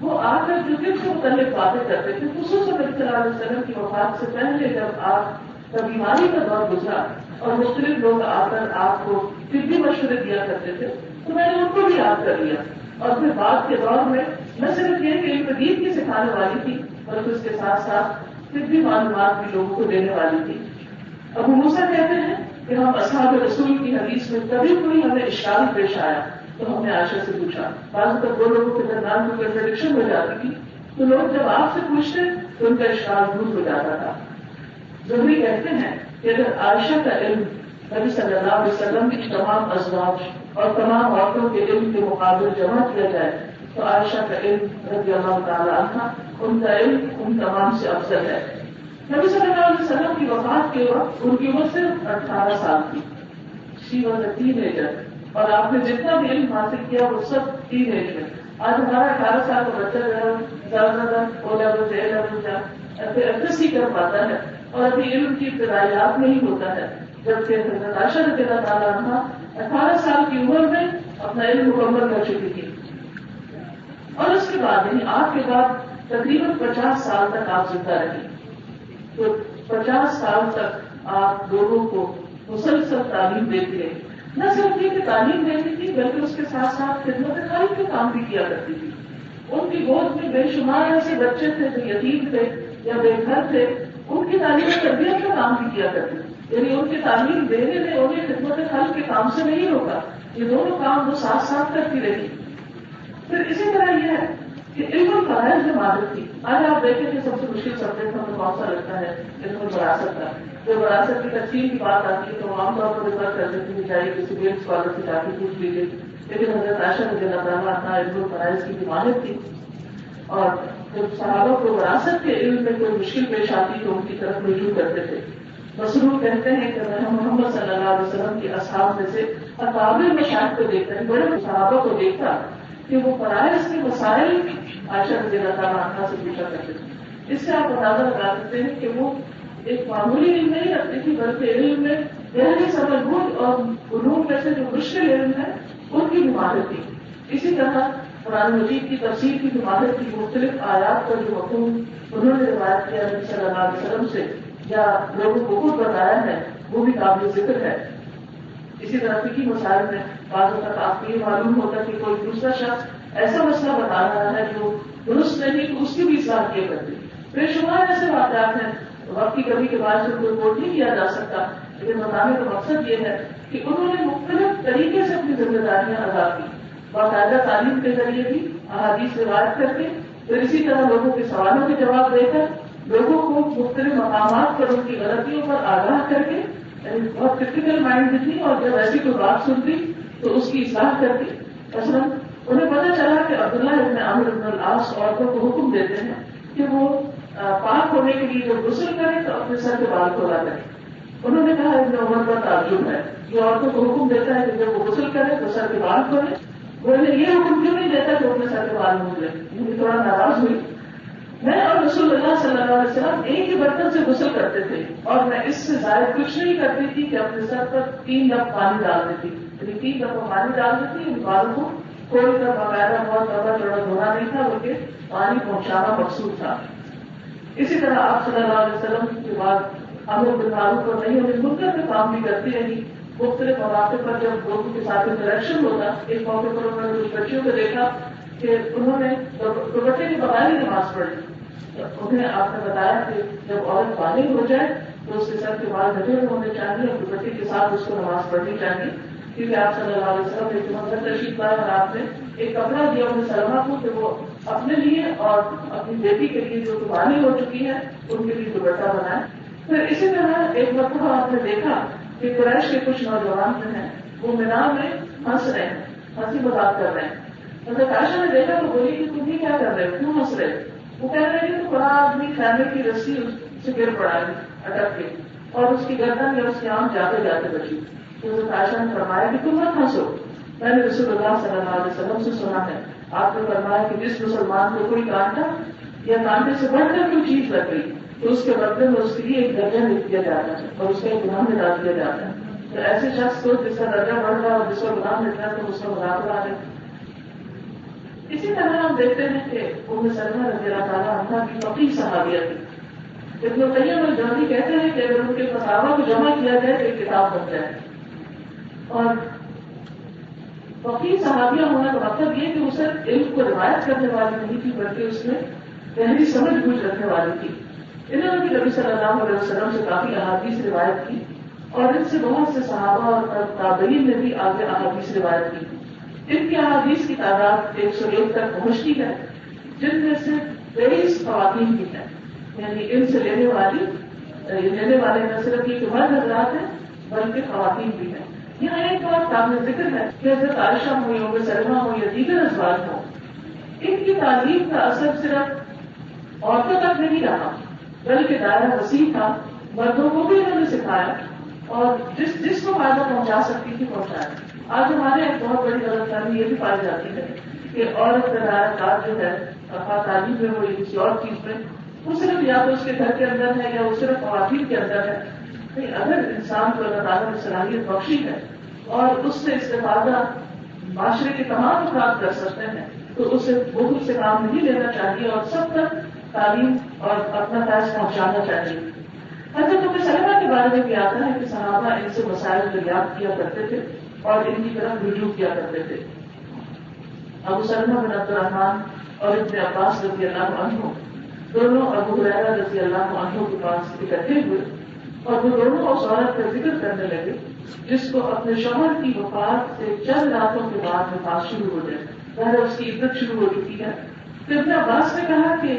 وہ آ کر جو طب سے متعلق باتیں کرتے تھے، خصوصاً نبی صلی اللہ علیہ وسلم کی وفات سے پہلے جب آپ کا بیماری کا دور گزرا اور مختلف لوگ آ کر آپ کو طبی مشورے دیا کرتے تھے، تو میں نے ان کو بھی یاد کر لیا۔ اور پھر بعد کے دور میں نہ صرف یہ کہ علم دین کی سکھانے والی تھی بلکہ اس کے ساتھ ساتھ طبی معلومات بھی لوگوں کو دینے والی تھی۔ ابو موسیٰ کہتے ہیں کہ ہم اصحاب رسول کی حدیث میں کبھی کوئی ہمیں اشکال پیش آیا تو ہم نے عائشہ سے پوچھا۔ بعض تک دو لوگوں کے درمیان کوئی کنٹرڈکشن ہو جاتی تھی تو لوگ جب آپ سے پوچھتے تو ان کا اشکال دور ہو جاتا تھا۔ زہری کہتے ہیں کہ اگر عائشہ کا علم نبی صلی اللہ علیہ وسلم کی تمام ازواج اور تمام عورتوں کے علم کے مقابل جمع کیا جائے تو عائشہ کا علم رضی اللہ تعالی عنہ ان کا علم ان تمام سے افضل ہے۔ نبی صلی اللہ علیہ وسلم کی وفات کے وقت ان کی عمر صرف 18 سال تھی، she was a ten ager, اور آپ نے جتنا بھی علم حاصل کیا وہ سب ٹین ایج میں۔ آج ہمارا 18 سال کا بچہ جو ہے زیادہ او لیول اے لیول ایف ایس سی کر پاتا ہے اور ابھی علم کی ابتدائیات میں ہی ہوتا ہے، جبکہ حضرت عائشہ رضی اللہ تعالیٰ عنہ 18 سال کی عمر میں اپنا علم مکمل کر چکی تھی، اور اس کے بعد یعنی آپ کے بعد تقریباً 50 سال تک آپ زندہ رہی۔ تو 50 سال تک آپ لوگوں کو مسلسل تعلیم دیتی رہی. نہ صرف یہ کہ تعلیم دیتی تھی بلکہ اس کے ساتھ ساتھ خدمت خالق کے کام بھی کیا کرتی تھی. ان کی گود میں بے شمار ایسے بچے تھے جو یتیم تھے یا بے گھر تھے, ان کی تعلیم و تربیت کا کام بھی کیا کرتی تھی. یعنی ان کی تعلیم دینے نے انہیں خدمت خالق کے کام سے نہیں روکا. یہ دونوں کام وہ ساتھ ساتھ کرتی رہی. پھر اسی طرح یہ ہے کہ علم الفرائض جو عادت تھی. آج آپ دیکھیں کہ سب سے مشکل سبجیکٹ ہمیں کون سا لگتا ہے علم الوراثت کا. جو وراثت کی تقسیم کی بات آتی ہے تو عام طور پر ریفر کر دیتی ہے چاہیے کسی بھی اسکالر سے جا کے پوچھ لیجیے. لیکن حضرت عائشہ رضی اللہ تعالیٰ عنہا علم الفرائض کی حمایت تھی, اور جب صحابہ کو وراثت کے علم میں کوئی مشکل پیش آتی تو ان کی طرف رجوع کرتے تھے. مسرور کہتے ہیں کہ میں محمد صلی اللہ علیہ وسلم کے اصحاب میں سے اکابر مشائخ کو دیکھتا ہے, بڑے صحابہ کو دیکھتا کہ وہ فرائض کے مسائل عائشہ رضی اللہ تعالیٰ عنہا سے پوچھا کرتے تھے. اس سے آپ اندازہ لگا سکتے ہیں کہ وہ ایک معمولی علم نہیں رکھتی تھی بلکہ علم میں گہری سمجھ بوجھ اور علوم میں سے جو مشکل علم ہے ان کی حمایت تھی. اسی طرح قرآن مجید کی تفسیر کی حمایت کی مختلف آیات پر جو مفہوم انہوں نے روایت کیا نبی صلی اللہ علیہ وسلم سے یا لوگوں کو خود بتایا ہے وہ بھی قابل ذکر ہے. اسی طرح فقہی مسائل میں بعض اوقات آپ کو یہ معلوم ہوتا کہ کوئی دوسرا شخص ایسا مسئلہ بتا رہا ہے جو درست نہیں تو اس کی بھی اصلاح کیا کرتی. بے شمار ایسے واقعات ہیں وقت کی کبھی کے بعد سے کوئی کوٹ نہیں کیا جا سکتا, لیکن بتانے کا مقصد یہ ہے کہ انہوں نے مختلف طریقے سے اپنی ذمہ داریاں ادا کی. باقاعدہ تعلیم کے ذریعے بھی احادیث روایت کر کے, پھر اسی طرح لوگوں کے سوالوں کے جواب دے کر, لوگوں کو مختلف مقامات پر ان کی غلطیوں پر آگاہ کر کے, یعنی بہت ٹپیکل مائنڈ بھی تھی, اور جب ایسی کوئی بات سنتی تو اس کی اصلاح کر کے. مثلاً انہیں پتہ چلا کہ عبداللہ ابن عامر بن العاص عورتوں کو حکم دیتے ہیں کہ وہ پاک ہونے کے لیے جب غسل کریں تو اپنے سر کے بال کھولا کریں. انہوں نے کہا ابن عمر کا تعجب ہے, یہ عورتوں کو حکم دیتا ہے کہ جب وہ غسل کریں تو سر کے بال کھولیں, وہ یہ حکم کیوں نہیں دیتا کہ وہ اپنے سر کے بال مونج لیں. مجھے تھوڑا ناراض ہوئی. میں اور رسول اللہ صلی اللہ علیہ وسلم ایک ہی برتن سے غسل کرتے تھے, اور میں اس سے زائد کچھ نہیں کرتی تھی کہ اپنے سر پر 3 دفعہ پانی ڈال دیتی. یعنی 3 دفعہ پانی ڈال دیتی, ان بالوں کو کوئی طرح باقاعدہ بہت لمبا چوڑا دھونا نہیں تھا بلکہ پانی پہنچانا مقصود تھا. اسی طرح آپ صلی اللہ علیہ وسلم کے بعد امر بالمعروف اور نہی عن المنکر کا کام بھی کرتی رہی. مختلف مواقع پر جب لوگوں کے ساتھ انٹریکشن ہوتا, ایک موقع پر انہوں نے کچھ بچیوں کو دیکھا کہ انہوں نے دوپٹے کے بغیر ہی نماز پڑھی. انہیں آپ نے بتایا کہ جب عورت بالغ ہو جائے تو اس کے سر کے بال ڈھکے ہوئے ہونے چاہیے اور دوپٹے کے ساتھ اس کو نماز پڑھنی چاہیے, کیونکہ آپ صلی اللہ علیہ وسلم ایک منظر تشریف لائے اور آپ نے ایک کپڑا دیا انہیں سلمہ کو کہ وہ اپنے لیے اور اپنی بیٹی کے لیے جو بالغ ہو چکی ہے ان کے لیے دوپٹہ بنائے. پھر اسی طرح ایک مرتبہ آپ نے دیکھا کہ قریش کے کچھ نوجوان جو ہیں وہ میدان میں ہنس رہے ہیں, ہنسی مذاق کر رہے ہیں. حضرت عائشہ نے دیکھا تو بولی کہ تم یہ کیا کر رہے ہو, کیوں ہنس رہے ہو؟ وہ کہہ رہے ہیں کہ بڑا آدمی خیمے کی رسی سے گر پڑا ہے اٹک کے, اور اس کی گردن یا اس کی آنکھ جاتے جاتے بچی. تو حضرت عائشہ نے فرمایا کہ تم مت ہنسو, میں نے رسول اللہ صلی اللہ علیہ وسلم سے سنا ہے آپ نے فرمایا کہ جس مسلمان کو کوئی کانٹا یا کانٹے سے بڑھ کر کوئی چیز لگ گئی تو اس کے بدلے میں اس کے لیے ایک درجہ لکھ دیا جاتا ہے اور اس کا ایک گناہ مٹا دیا جاتا ہے. تو ایسے شخص کو جس کا درجہ بڑھ رہا ہے اور جس کا گناہ مٹ رہا ہے تو اس کا مقابلہ ہے. اسی طرح ہم دیکھتے ہیں کہ ام سلمہ رضی اللہ تعالیٰ عنہا کی فقیہ صحابیہ تھی. ابن القیم الجوزی کہتے ہیں کہ اگر ان کے فتاویٰ کو جمع کیا جائے تو ایک کتاب بن جائے. اور فقیہ صحابیہ ہونے کا مطلب یہ کہ وہ صرف علم کو روایت کرنے والی نہیں تھی بلکہ اس میں گہری سمجھ بوجھ رکھنے والی تھی. انہوں نے بھی نبی صلی اللہ علیہ وسلم سے کافی احادیث روایت کی, اور ان سے بہت سے صحابہ اور تابعین نے بھی آگے احادیث روایت کی. ان کی احادیث کی تعداد 101 تک پہنچتی ہے, جن میں سے 23 خواتین بھی ہیں. یعنی ان سے لینے والے نہ صرف یہ کہ مرد حضرات ہیں بلکہ خواتین بھی ہیں. یہاں ایک بات قابل ذکر ہے کہ حضرت عائشہ ہو یا ام سلمہ ہو یا دیگر ازواج ہو, ان کی تعلیم کا اثر صرف عورتوں تک نہیں رہا بلکہ دائرہ وسیع تھا. مردوں کو بھی انہوں نے سکھایا اور جس کو فائدہ پہنچا سکتی تھی پہنچایا. آج ہمارے ایک بہت بڑی غلط فہمی یہ بھی پائی جاتی ہے کہ عورت کا دائرہ کار جو ہے تعلیم میں ہو یا کسی اور چیز میں وہ صرف یا تو اس کے گھر کے اندر ہے یا وہ صرف خواتین کے اندر ہے. اگر انسان کو اللہ تعالیٰ نے صلاحیت بخشی ہے اور اس سے استفادہ معاشرے کے تمام افراد کر سکتے ہیں تو اسے بہت سے کام نہیں لینا چاہیے اور سب تک تعلیم اور اپنا فیض پہنچانا چاہیے. حضرت ام سلمہ کے بارے میں بھی آتا ہے کہ صحابہ ان سے مسائل دریافت کیا کرتے تھے اور ان کی طرف رجوع کیا کرتے تھے. ابو سلمہ بن عبد الرحمن اور ابن عباس رضی اللہ عنہ دونوں ابو ہریرہ رضی اللہ عنہ کے پاس اکٹھے ہوئے اور وہ دونوں اس عورت کا ذکر کرنے لگے جس کو اپنے شوہر کی وفات سے چند راتوں کے بعد وفات شروع ہو جائے. پہلے اس کی عدت شروع ہو چکی ہے. تو ابن عباس نے کہا کہ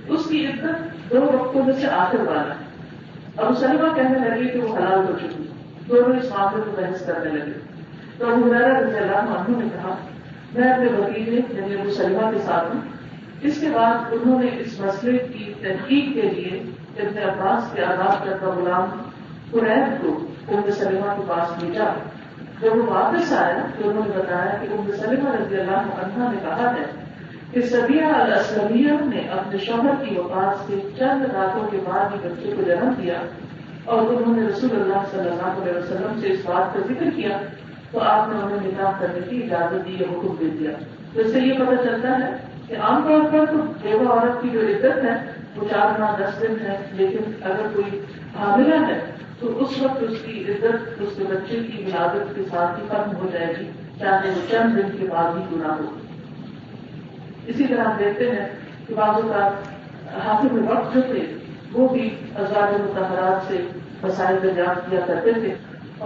اس کی عدت 2 وقتوں میں سے آخر والا ہے. ابو سلمہ کہنے لگے کہ وہ حلال ہو چکی. دونوں اس معاملے کو بحث کرنے لگے. تو ابو ہریرہ رضی اللہ عنہ نے کہا میں اپنے بھتیجے یعنی ابو سلمہ کے ساتھ ہوں. اس کے بعد انہوں نے اس مسئلے کی تحقیق کے لیے ابن عباس کے آزاد کردہ غلام قریب کو ام سلمہ کے پاس بھیجا. جب وہ واپس آیا تو انہوں نے بتایا کہ ام سلمہ رضی اللہ عنہ نے کہا ہے کہ سبیہ الاسلمیہ نے اپنے شوہر کی وفات سے چند راتوں کے بعد ہی بچے کو جنم دیا اور انہوں نے رسول اللہ صلی اللہ علیہ وسلم سے اس بات کا ذکر کیا تو آپ نے انہیں نکاح کرنے کی اجازت دی یا حکم دے دیا. تو اس سے یہ پتہ چلتا ہے کہ عام طور پر تو بیوہ عورت کی جو عدت ہے وہ 4 ماہ 10 دن ہے، لیکن اگر کوئی حاملہ ہے تو اس وقت اس کی عدت اس کے بچے کی ولادت کے ساتھ ہی ختم ہو جائے گی، چاہے وہ چند دن کے بعد ہی کیوں نہ ہو. اسی طرح ہم دیکھتے ہیں کہ بعض اوقات حاکم وقت جو تھے وہ بھی ازواج مطہرات سے مسائل دریافت کیا کرتے تھے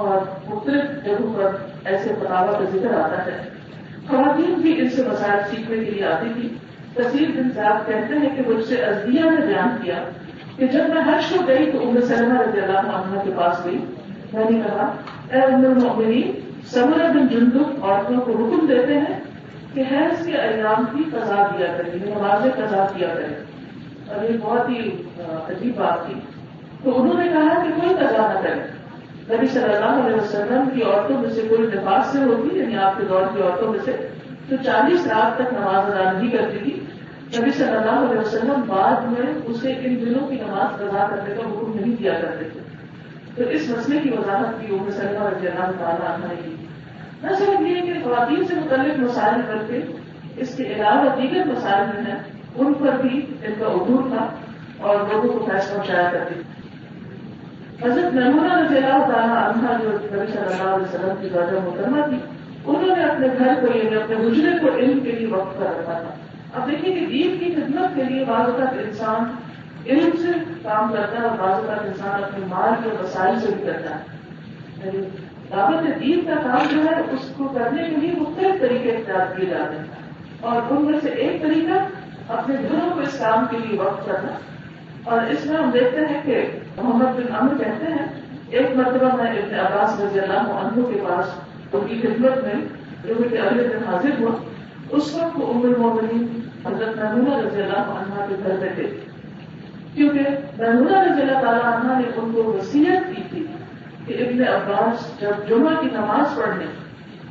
اور مختلف جگہوں پر ایسے فتاوی کا ذکر آتا ہے. خواتین بھی ان سے مسائل سیکھنے کے لیے آتی تھی. کثیر بن زیاد کہتے ہیں کہ مجھ سے ازدیہ نے بیان کیا کہ جب میں حج کو گئی تو ام سلمہ رضی اللہ عنہ کے پاس گئی. میں نے کہا اے ام المؤمنین، سمرہ بن جندب عورتوں کو حکم دیتے ہیں کہ حیض کے ایام کی قضا دیا کریں، نماز قضا کیا کریں. اور یہ بہت ہی عجیب بات تھی. تو انہوں نے کہا کہ کوئی قضا نہ کرے. نبی صلی اللہ علیہ وسلم کی عورتوں میں سے کوئی نفاس سے ہوتی یعنی آپ کے دور کی عورتوں میں سے تو 40 رات تک نماز ادا نہیں کرتی تھی. نبی صلی اللہ علیہ وسلم بعد میں اسے ان دنوں کی نماز قضا کرنے کا حکم نہیں دیا کرتے تھے. تو اس مسئلے کی وضاحت بھی ام سلمہ رضی اللہ تعالیٰ عنہ نے کی. نہ صرف یہ کہ خواتین سے متعلق مسائل کر کے اس کے علاوہ دیگر مسائل جو ہیں ان پر بھی ان کا عبور تھا اور لوگوں کو فیصلہ پہنچایا کرتی تھی. حضرت میمونہ رضی اللہ تعالیٰ عنہ جو نبی صلی اللہ علیہ وسلم کی زوجہ محترمہ تھی، انہوں نے اپنے گھر کو یعنی اپنے حجرے کو علم کے لیے وقف کر رکھا تھا. اب دیکھیے کہ دین کی خدمت کے لیے بعض اوقات انسان علم سے کام کرتا ہے اور بعض اوقات انسان اپنے مال کے وسائل سے بھی کرتا ہے. یعنی دعوت دین کا کام جو ہے اس کو کرنے کے لیے مختلف طریقے اختیار کیے جاتے ہیں اور ان میں سے ایک طریقہ اپنے گھروں کو اس کام کے لیے وقف کرنا. اور اس میں ہم دیکھتے ہیں کہ محمد بن عمر کہتے ہیں ایک مرتبہ میں ابن عباس رضی اللہ عنہ کے پاس ان کی خدمت میں جو کہ اگلے دن حاضر ہوا. اس وقت وہ ام المؤمنین حضرت میمونہ رضی اللہ عنہ کے گھر میں تھے کیونکہ میمونہ رضی اللہ تعالیٰ عنہ نے ان کو وصیت کی تھی کہ ابن عباس جب جمعہ کی نماز پڑھنے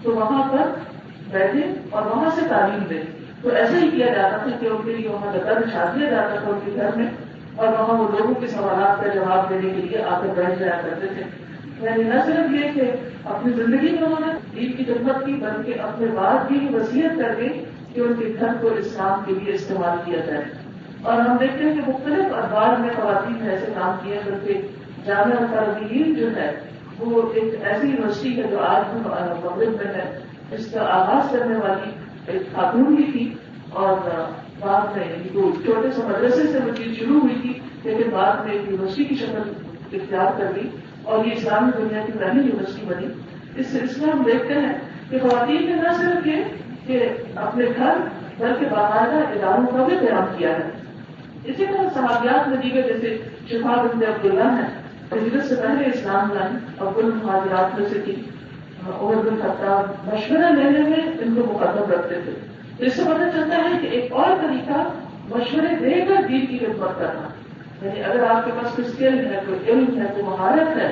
تو وہاں پر بیٹھے اور وہاں سے تعلیم دیں. تو ایسا ہی کیا جاتا تھا کہ ان کے لیے وہاں لگا بچھا دیا جاتا تھا ان کے گھر میں اور وہاں وہ لوگوں کے سوالات کا جواب دینے کے لیے آ کر بیٹھ جایا کرتے تھے. یعنی نہ صرف یہ کہ اپنی زندگی میں انہوں نے دین کی خدمت کی بلکہ اپنے بعد بھی وصیت کر کے کہ ان کے گھر کو اسلام کے لیے استعمال کیا جائے. اور ہم دیکھتے ہیں کہ مختلف اخبار میں خواتین نے ایسے کام کیے ہیں بلکہ جامعہ الفرقین جو ہے وہ ایک ایسی یونیورسٹی ہے جو آج بھی مغرب میں ہے. اس کا آغاز کرنے والی ایک خاتون بھی تھی اور بعد میں تو چھوٹے سے مدرسے سے وہ چیز شروع ہوئی تھی لیکن بعد میں ایک یونیورسٹی کی شکل اختیار کر لی اور یہ اسلامی دنیا کی پہلی یونیورسٹی بنی. اس سلسلے ہم دیکھتے ہیں کہ خواتین نے نہ صرف یہ کہ اپنے گھر بلکہ باقاعدہ اداروں کا بھی قیام کیا ہے. اسی طرح صحابیات میں دیگر جیسے شفا بنت عبداللہ ہیں ہجرت سے پہلے اسلام لائیں اول مہاجرات میں سے تھی. عمر بن خطاب مشورہ لینے میں ان کو مقدم رکھتے تھے. تو اس سے پتہ چلتا ہے کہ ایک اور طریقہ مشورے دے کر دین کی خدمت کرنا. یعنی اگر آپ کے پاس کوئی اسکل ہے کوئی علم ہے کوئی مہارت ہے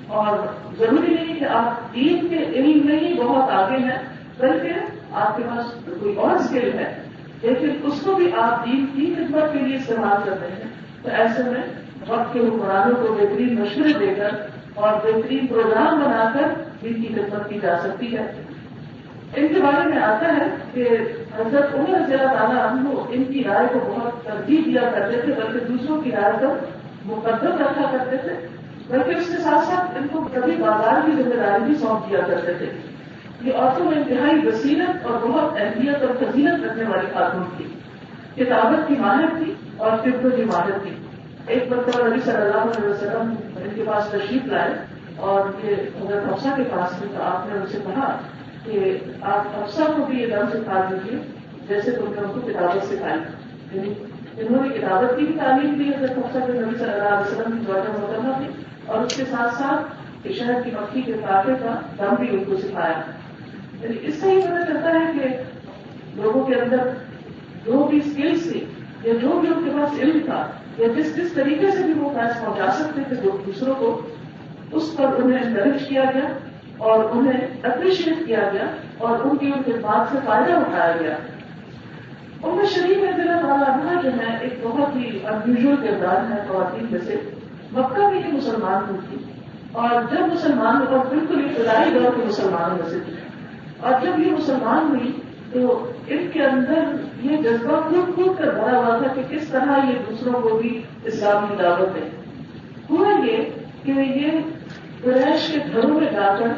اور ضروری نہیں کہ آپ دین کے علم میں ہی بہت آگے ہیں بلکہ آپ کے پاس کوئی اور اسکل ہے لیکن اس کو بھی آپ دین کی خدمت کے لیے استعمال کر رہے ہیں تو ایسے میں وقت کے حکمرانوں کو بہترین مشورے دے کر اور بہترین پروگرام بنا کر دین کی خدمت کی جا سکتی ہے. ان کے بارے میں آتا ہے کہ حضرت عمر رضی اللہ تعالیٰ عنہ ان کی رائے کو بہت ترجیح دیا کرتے تھے بلکہ دوسروں کی رائے پر مقدم رکھا کرتے تھے، بلکہ اس کے ساتھ ساتھ ان کو کبھی بازار کی ذمہ داری بھی سونپ دیا کرتے تھے. یہ عورتوں میں انتہائی بصیرت اور بہت اہمیت اور فضیلت رکھنے والی خاتون تھی. کتابت کی ماہر تھی اور طب کی ماہر تھی. ایک مرتبہ نبی صلی اللہ علیہ وسلم ان کے پاس تشریف لائے اور یہ حضرت حفصہ کے پاس میں، تو آپ نے ان سے کہا کہ آپ حفصہ کو بھی یہ دم سکھا دیجیے جیسے تم نے ان کو کتابت سکھائی. یعنی انہوں نے کتابت کی بھی تعلیم دی حضرت حفصہ کے نبی صلی اللہ علیہ وسلم کی زوجہ محترمہ تھی، اور اس کے ساتھ ساتھ شہد کی مکھی کے کاٹے کا دم بھی ان کو سکھایا. یعنی اس سے یہ پتہ چلتا ہے کہ لوگوں کے اندر جو بھی اسکلس تھی یا جو بھی ان کے پاس علم تھا یا جس طریقے سے بھی وہ پیس پہنچا سکتے تھے دوسروں کو، اس پر انہیں انکریج کیا گیا اور انہیں اپریشیٹ کیا گیا اور ان کی ان خدمات سے فائدہ اٹھایا گیا. ام شریف رضی اللہ تعالیٰ عنہا جو ہے ایک بہت ہی انیوژل کردار ہے خواتین میں سے. مکہ میں یہ مسلمان ہوئی تھی، اور جب مسلمان اور بالکل ابتدائی دور کے مسلمانوں میں سے تھی، اور جب یہ مسلمان ہوئی تو ان کے اندر یہ جذبہ کھود کر بھرا ہوا تھا کہ کس طرح یہ دوسروں کو بھی اسلام کی دعوت دیں. ہوا یہ کہ یہ قریش کے گھروں میں جا کر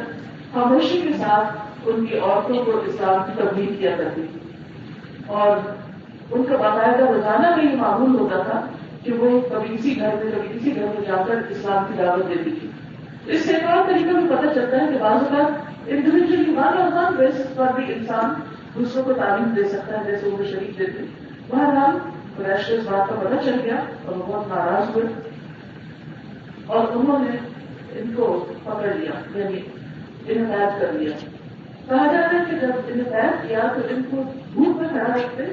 خاموشی کے ساتھ ان کی عورتوں کو اسلام کی تبلیغ کیا کرتی تھی، اور ان کا باقاعدہ روزانہ میں یہ معمول ہوتا تھا کہ وہ کبھی کسی گھر میں کبھی کسی گھر میں جا کر اسلام کی دعوت دیتی تھی. اس سے ایک اور طریقہ بھی پتہ چلتا ہے کہ بعض اوقات انڈیویجلی ون بیسس پر بھی انسان دوسروں کو تعلیم دے سکتا ہے، جیسے وہ شریک دیتے. بہرحال قریش اس بات کا پتہ چل گیا اور وہ بہت ناراض ہوئے اور انہوں نے ان کو پکڑ لیا، یعنی انہیں قید کر لیا. کہا جاتا ہے کہ جب انہیں قید کیا تو ان کو دھوپ میں کھڑا رکھتے،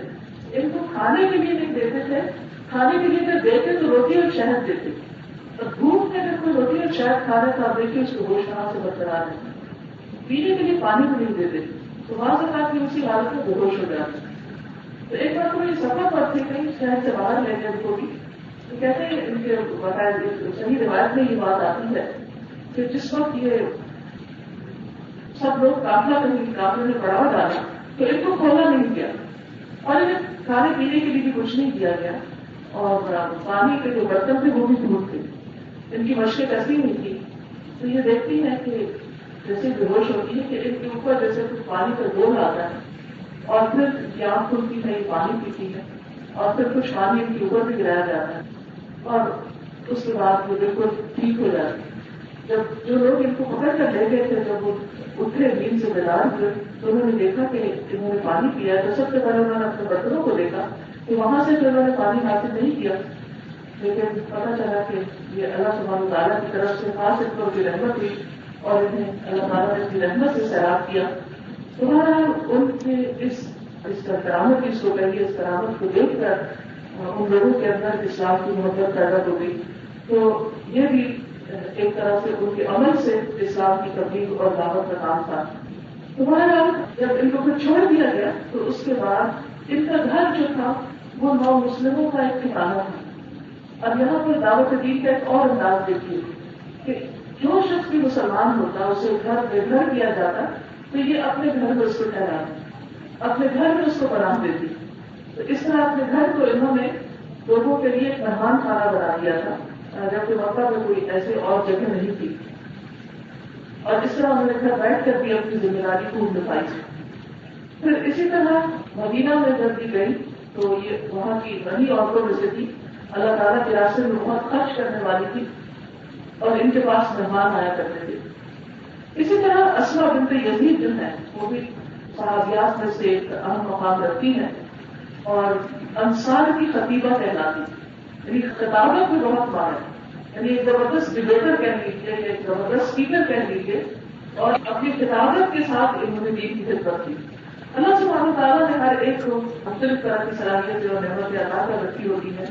ان کو کھانے کے لیے نہیں دیتے تھے. کھانے کے لیے اگر دیتے تو روٹی اور شہد دیتے، اور دھوپ میں اگر کوئی روٹی اور شہد کھا رہا تو آپ دیکھیے اس کو ہوش کہاں سے برقرار ہے. پینے کے لیے پانی بھی نہیں دیتے، تو وہاں سے کہا کہ اسی حالت میں بے ہوش ہو جاتے. تو ایک بار کوئی سفر پر تھے کہیں شہر سے باہر لے گئے ان کو بھی، تو کہتے ہیں ان کے بتایا صحیح روایت میں یہ بات آتی ہے کہ جس وقت یہ سب لوگ قافلے میں پڑاؤ ڈالا تو ان کو کھولا نہیں گیا اور انہیں کھانے پینے کے لیے بھی کچھ نہیں دیا گیا، اور پانی کے جو برتن تھے وہ بھی دور تھے. ان کی مشقیں کیسی نہیں تھی. تو یہ دیکھتی ہے کہ جیسے بے ہوش ہوتی ہے کہ ان کے اوپر جیسے کچھ پانی کا گول آتا ہے اور پھر یہ آنکھ کھلتی ہے، یہ پانی پیتی ہے اور پھر کچھ پانی ان کے اوپر بھی گرایا جاتا ہے اور اس کے بعد وہ بالکل ٹھیک ہو جاتی ہے. جب جو لوگ ان کو پکڑ کر لے گئے تھے جب وہ اٹھے نیند سے بیدار ہوئے تو انہوں نے دیکھا کہ انہوں نے پانی پیا. تو سب سے پہلے انہوں نے اپنے برتنوں کو دیکھا کہ وہاں سے جو انہوں نے پانی حاصل نہیں کیا، لیکن پتا چلا کہ یہ اللہ سبحانہ وتعالیٰ کی طرف سے خاص ان پر کی رحمت ہوئی اور انہیں اللہ تعالیٰ نے اپنی رحمت سے سیراب کیا. تمہارا ان کے اس کرامت کی سو کہیے اس کرامت کو دیکھ کر ان لوگوں کے اندر اسلام کی محبت پیدا ہو گئی. تو یہ بھی ایک طرح سے ان کے عمل سے اسلام کی تبلیغ اور دعوت کا کام تھا. تمہارا جب ان کو پھر چھوڑ دیا گیا تو اس کے بعد ان کا گھر جو تھا وہ 9 مسلموں کا ایک ٹھکانا تھا. اب یہاں پر دعوت دین کا ایک اور انداز دیکھیے کہ جو شخص بھی مسلمان ہوتا اسے گھر بے گھر کیا جاتا تو یہ اپنے گھر میں اس کو ٹھہراتی، اپنے گھر میں اس کو پناہ دیتی. تو اس طرح اپنے گھر کو انہوں نے لوگوں کے لیے ایک مہمان خانہ بنا دیا تھا، جبکہ مکہ میں کوئی ایسی اور جگہ نہیں تھی. اور اس طرح انہوں نے گھر بیٹھ کر بھی اپنی ذمہ داری کو نبھائی. پھر اسی طرح مدینہ میں جب بھی گئی تو یہ وہاں کی غنی عورتوں میں سے تھی، اللہ تعالیٰ کے راستے میں بہت خرچ کرنے والی تھی اور ان کے پاس مہمان آیا کرتے تھے. اسی طرح اسما بنت یزید جو ہے وہ بھی صحابیات میں سے ایک اہم مقام رکھتی ہے اور انصار کی خطیبہ کہلاتی. یعنی خطابت میں بہت ماہر، یعنی ایک زبردست ڈبیٹر کہہ لیجیے یا ایک زبردست اسپیکر کہہ لیجیے، اور اپنی خطابت کے ساتھ انہوں نے دین کی خدمت کی. اللہ سبحانہ تعالیٰ نے ہر ایک کو مختلف طرح کی صلاحیتیں اور نعمتیں عطا کر رکھی ہوتی ہیں.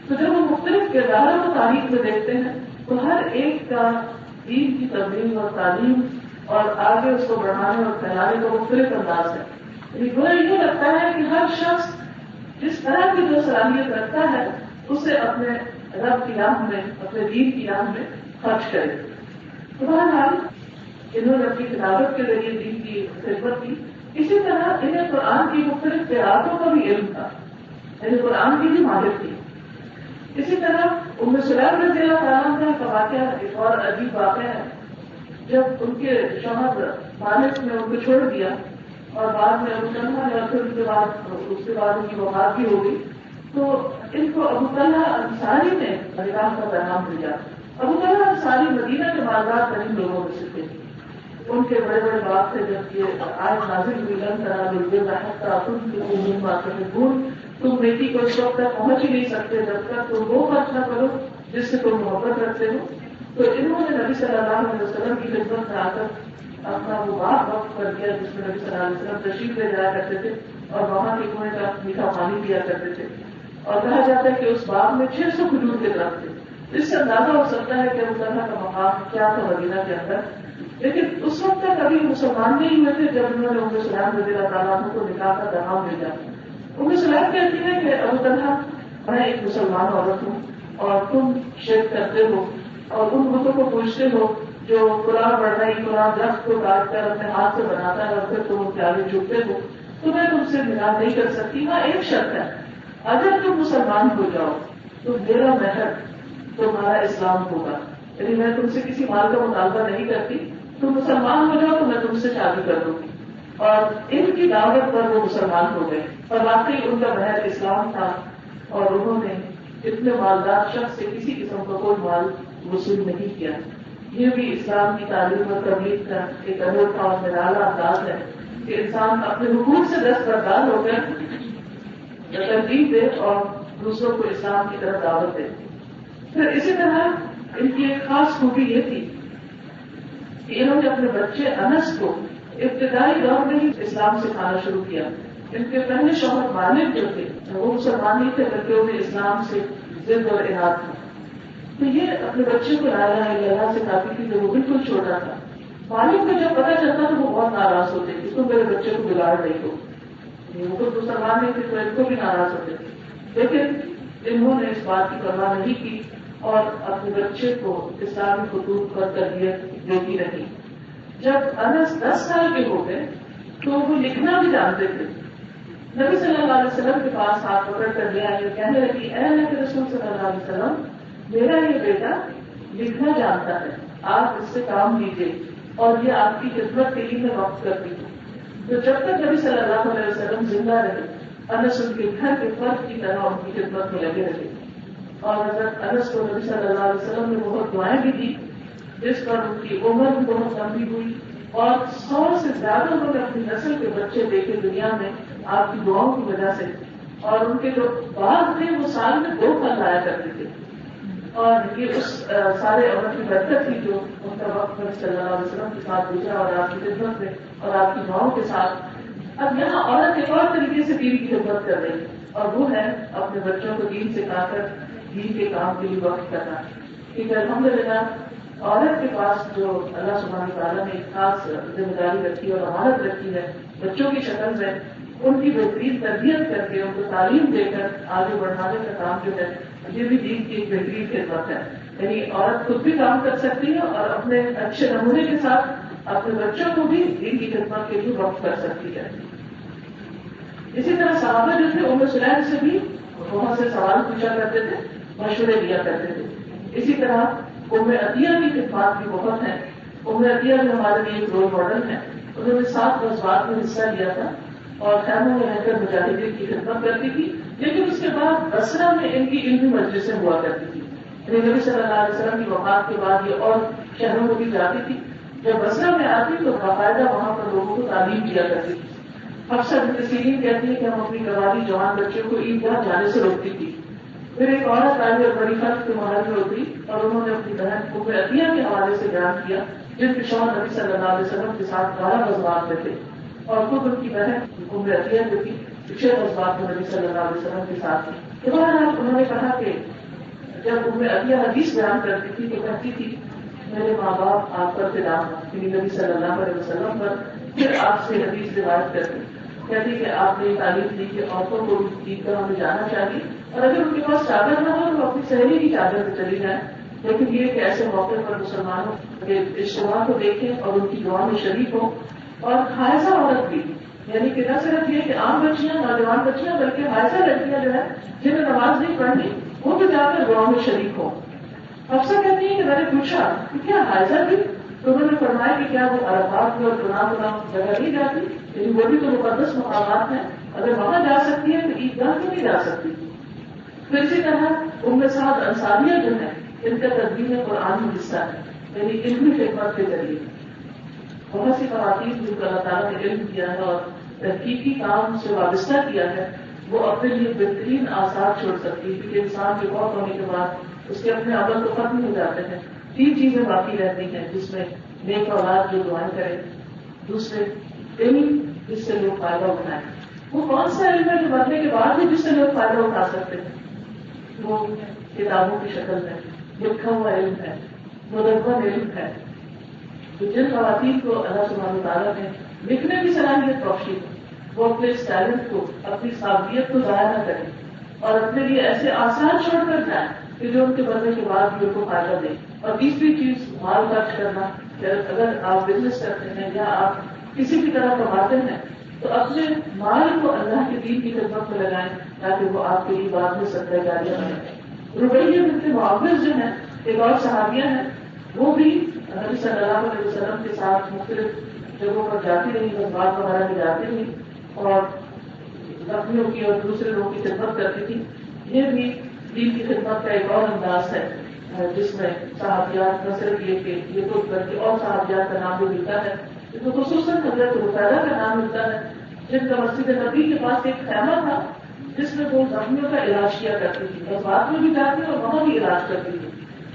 تو جب ہم مختلف کرداروں کو تاریخ میں دیکھتے ہیں تو ہر ایک کا دین کی تبلیغ اور تعلیم اور آگے اس کو بڑھانے اور پھیلانے کا مختلف انداز ہے. یعنی مجھے یہ لگتا ہے کہ ہر شخص جس طرح کی جو صلاحیت رکھتا ہے اسے اپنے رب کی راہ میں، اپنے دین کی راہ میں خرچ کرے. تو بہرحال انہوں نے اپنی کتابت کے ذریعے دین کی خدمت کی. اسی طرح انہیں قرآن کی مختلف قراءتوں کا بھی علم تھا، یعنی قرآن کی بھی ماہر تھی. اسی طرح ام سلیم رضی اللہ تعالیٰ عنہ کا واقعہ ایک اور عجیب واقعہ ہے. جب ان کے شوہر مالک نے ان کو چھوڑ دیا اور بعد میں ابو طلحہ نے پھر اس کے بعد ان کی وفات بھی ہو گئی، تو ان کو ابو طلحہ انصاری نے نکاح کا پیغام دیا. ابو طلحہ انصاری مدینہ کے مالدار ترین لوگوں میں سے تھے. ان کے بڑے بڑے باپ تھے. جب یہ آج نازل ہوئی لن تنالوا البر حتی تنفقوا مما تحبون، تم نیکی کو اس وقت تک پہنچ ہی نہیں سکتے جب تک تم وہ خرچ نہ کرو جس سے تم محبت رکھتے ہو. تو انہوں نے نبی صلی اللہ علیہ وسلم کی خدمت میں آ کر اپنا وہ باغ وقف کر دیا جس میں نبی صلی اللہ علیہ وسلم تشریف لے جایا کرتے تھے اور وہاں کے کنویں کا میٹھا پانی پیا کرتے تھے. اور کہا جاتا ہے کہ اس باغ میں 600 کھجور کے درخت تھے. اس سے اندازہ ہو سکتا ہے کہ ابو طلحہ کا مقام کیا تھا مدینہ کے اندر. لیکن اس وقت تک کبھی مسلمان نہیں ہوئے تھے جب انہوں نے ام سلیم رضی اللہ تعالیٰ عنہ کو نکاح کا پیغام بھیجا. ام سلیم کہتی ہے کہ ابو طلحہ میں ایک مسلمان عورت ہوں اور تم شرک کرتے ہو اور ان بتوں کو پوچھتے ہو جو قرآن بڑھائی قرآن درخت کو کاٹ کر اپنے ہاتھ سے بناتا ہے اور پھر تم ان کے آگے جھکتے ہو، تو میں تم سے نکاح نہیں کر سکتی. ہاں ایک شرط ہے، اگر تم مسلمان ہو جاؤ تو میرا مہر تمہارا اسلام ہوگا. یعنی میں تم سے کسی مال کا مطالبہ نہیں کرتی، تم مسلمان ہو جاؤ تو میں تم سے شادی کر دوں گی. اور ان کی دعوت پر وہ مسلمان ہو گئے اور واقعی ان کا مہر اسلام تھا اور انہوں نے اتنے مالدار شخص سے کسی قسم کا کوئی مال وصول نہیں کیا. یہ بھی اسلام کی تعلیم اور تبلیغ کا ایک انوکھا اور نرالا انداز ہے کہ انسان اپنے حقوق سے دستبردار ہو کر ترغیب دے اور دوسروں کو اسلام کی طرف دعوت دے. پھر اسی طرح ان کی ایک خاص خوبی یہ تھی کہ انہوں نے اپنے بچے انس کو ابتدائی دور میں ہی اسلام سکھانا شروع کیا. ان کے پہلے شوہر مالک جو تھے وہ مسلمان نہیں تھے بلکہ انہیں اسلام سے ضد اور اناد تھا. تو یہ اپنے بچے کو لا الہ الا اللہ سکھاتی تھی جو وہ بالکل چھوٹا تھا. مالک کو جب پتا چلتا تو وہ بہت ناراض ہوتے کہ تم میرے بچے کو بگاڑ رہی ہو. وہ تو مسلمان نہیں تھے تو ان کو بھی ناراض ہوتے تھے، لیکن انہوں نے اس بات کی پرواہ نہیں کی اور اپنے بچے کو اسلامی خطوط پر تربیت دیتی رہی. جب انس 10 سال کے ہو گئے تو وہ لکھنا بھی جانتے تھے. نبی صلی اللہ علیہ وسلم کے پاس ہاتھ پکڑ کر لے آئے، کہنے لگی اے اللہ کے رسول صلی اللہ علیہ وسلم، میرا یہ بیٹا لکھنا جانتا ہے، آپ اس سے کام لیجیے اور یہ آپ کی خدمت کے لیے میں وقت کرتی ہوں. تو جب تک نبی صلی اللہ علیہ وسلم زندہ رہے انس ان کے گھر کے فرد کی طرح ان کی خدمت میں لگے رہے. اور حضرت انس کو نبی صلی اللہ علیہ وسلم نے بہت دعائیں بھی دی جس پر ان کی عمر بھی بہت لمبی ہوئی اور 100 سے زیادہ انہوں نے اپنی نسل کے بچے دیکھے دنیا میں آپ کی دعاؤں کی وجہ سے. اور ان کے جو باغ تھے وہ سال میں 2 پھل لایا کرتے تھے اور یہ اس سارے عمر کی برکت تھی جو ان کا وقت نبی صلی اللہ علیہ وسلم کے ساتھ گزرا اور آپ کی خدمت میں اور آپ کی دعاؤں کے ساتھ. اب یہاں عورت ایک اور طریقے سے دین کی خدمت کر رہی ہے اور وہ ہے اپنے بچوں کو دین سکھا کر دین کے کام کے لیے وقت کرنا. کیونکہ الحمدللہ عورت کے پاس جو اللہ سبحانہ تعالیٰ نے ایک خاص ذمہ داری رکھی اور امانت رکھی ہے بچوں کی شکل میں، ان کی بہترین تربیت کر کے ان کو تعلیم دے کر آگے بڑھانے کا کام جو ہے یہ بھی دین کی ایک بہترین خدمت ہے. یعنی عورت خود بھی کام کر سکتی ہے اور اپنے اچھے نمونے کے ساتھ اپنے بچوں کو بھی دین کی خدمت کے لیے وقف کر سکتی ہے. اسی طرح صحابہ جو تھے ام سلیم سے بھی بہت سے سوال پوچھا کرتے تھے، مشورے دیا کرتے تھے. اسی طرح ام عطیہ کی خدمات بھی بہت ہیں. ام عطیہ بھی ہمارے لیے ایک رول ماڈل ہے. انہوں نے 7 غزوات میں حصہ لیا تھا اور خیموں میں رہ کر مجاہدین کی خدمت کرتی تھی. لیکن اس کے بعد بصرہ میں ان کی علمی مجلسیں ہوا کرتی تھی. یعنی نبی صلی اللہ علیہ وسلم کی وفات کے بعد یہ اور شہروں میں بھی جاتی تھی. جب بصرہ میں آتی تو باقاعدہ وہاں پر لوگوں کو تعلیم دیا کرتی تھی. حفصہ بنت سیرین کہتی ہے کہ ہم اپنی گواری جوان بچوں کو عیدگاہ جانے سے روکتی تھی. پھر ایک عورت آئی اور بڑی خرچ کے محل میں ہوتی اور انہوں نے اپنی بہن ام عطیہ کے حوالے سے بیان کیا جن کے شوہر نبی صلی اللہ علیہ وسلم کے ساتھ 12 غزوات میں تھے اور خود ان کی بہن ام عطیہ جو تھی 6 غزوات میں نبی صلی اللہ علیہ وسلم کے ساتھ تھی. انہوں نے کہا کہ جب ام عطیہ حدیث بیان کرتی تھی تو کہتی تھی میرے ماں باپ آپ پر فدا ہوں، نبی صلی اللہ علیہ وسلم پر. پھر آپ سے حدیث روایت کرتی کہتی کہ آپ نے تعلیم دی کہ عورتوں کو عیدگاہ میں جانا چاہیے اور اگر ان کے پاس چادر نہ ہو تو اپنی سہیلی کی چادر سے چلی جائیں. لیکن یہ کہ ایسے موقع پر مسلمانوں کے اجتماع کو دیکھیں اور ان کی دعا میں شریک ہوں. اور حائضہ عورت بھی، یعنی کہ نہ صرف یہ کہ عام بچیاں نوجوان بچیاں بلکہ حائضہ لڑکیاں جو ہے جنہیں نماز نہیں پڑھنی وہ بھی جا کر دعا میں شریک ہوں. حفصہ کہتی ہے کہ میں نے پوچھا کہ کیا حائضہ بھی؟ تو انہوں نے فرمایا کہ کیا وہ عرفات میں اور گناہ جگہ نہیں جاتی؟ یعنی وہ بھی تو مقدس مقامات ہیں، اگر وہاں جا سکتی ہے تو عیدگاہ کیوں نہیں جا سکتی؟ پھر اسی طرح ام سعد انصاریہ جو ہے ان کا تدبیر قرآن میں حصہ ہے، یعنی علمی خدمت کے ذریعے بہت سی خواتین جن کو اللہ تعالیٰ نے علم کیا ہے اور تحقیقی کام سے وابستہ کیا ہے، وہ اپنے لیے بہترین آثار چھوڑ سکتی ہے، کیونکہ انسان کے فوت ہونے کے بعد اس کے اپنے عمل تو ختم ہو جاتے ہیں. 3 چیزیں باقی رہتی ہیں جس میں نیک اولاد جو دعائیں کرے، دوسرے علم جس سے لوگ فائدہ اٹھائیں. وہ کون سا علم ہے جو مرنے کے بعد بھی جس سے لوگ فائدہ اٹھا سکتے ہیں؟ وہ کتابوں کی شکل میں لکھا ہوا علم ہے، مدون علم ہے. تو جن خواتین کو اللہ سبحانہ تعالیٰ نے لکھنے کی صلاحیت بخشی ہے، وہ اپنے اس ٹیلنٹ کو، اپنی صابریت کو ضائع نہ کریں اور اپنے لیے ایسے آسان چھوڑ کر جائیں کہ جو ان کے مرنے کے بعد بھی ان کو فائدہ دے. اور تیسری چیز مال خرچ کرنا. اگر آپ بزنس کرتے ہیں یا آپ کسی بھی طرح کماتے ہیں تو اپنے مال کو اللہ کے دین کی خدمت میں لگائیں تاکہ وہ آپ کے لیے بعد میں صدقہ جاریہ بنے. ربیہ بنت معوذ جو ہے ایک اور صحابیہ ہے، وہ بھی نبی صلی اللہ علیہ وسلم کے ساتھ مختلف جگہوں پر جاتی رہی، غزوات وغیرہ میں جاتی رہی اور زخمیوں کی اور دوسرے لوگوں کی خدمت کرتی تھی. یہ بھی دین کی خدمت کا ایک اور انداز ہے جس میں صحابیات نہ صرف یہ کہ یہ تو بلکہ اور صحابیات کا نام بھی ملتا ہے، تو خصوصاً حضرت رفیدہ کا نام ملتا ہے جن کا مسجد نبی کے پاس ایک خیمہ تھا جس میں وہ زخمیوں کا علاج کیا کرتی تھی. غزوات میں بھی جاتی اور وہاں بھی علاج کرتی تھی.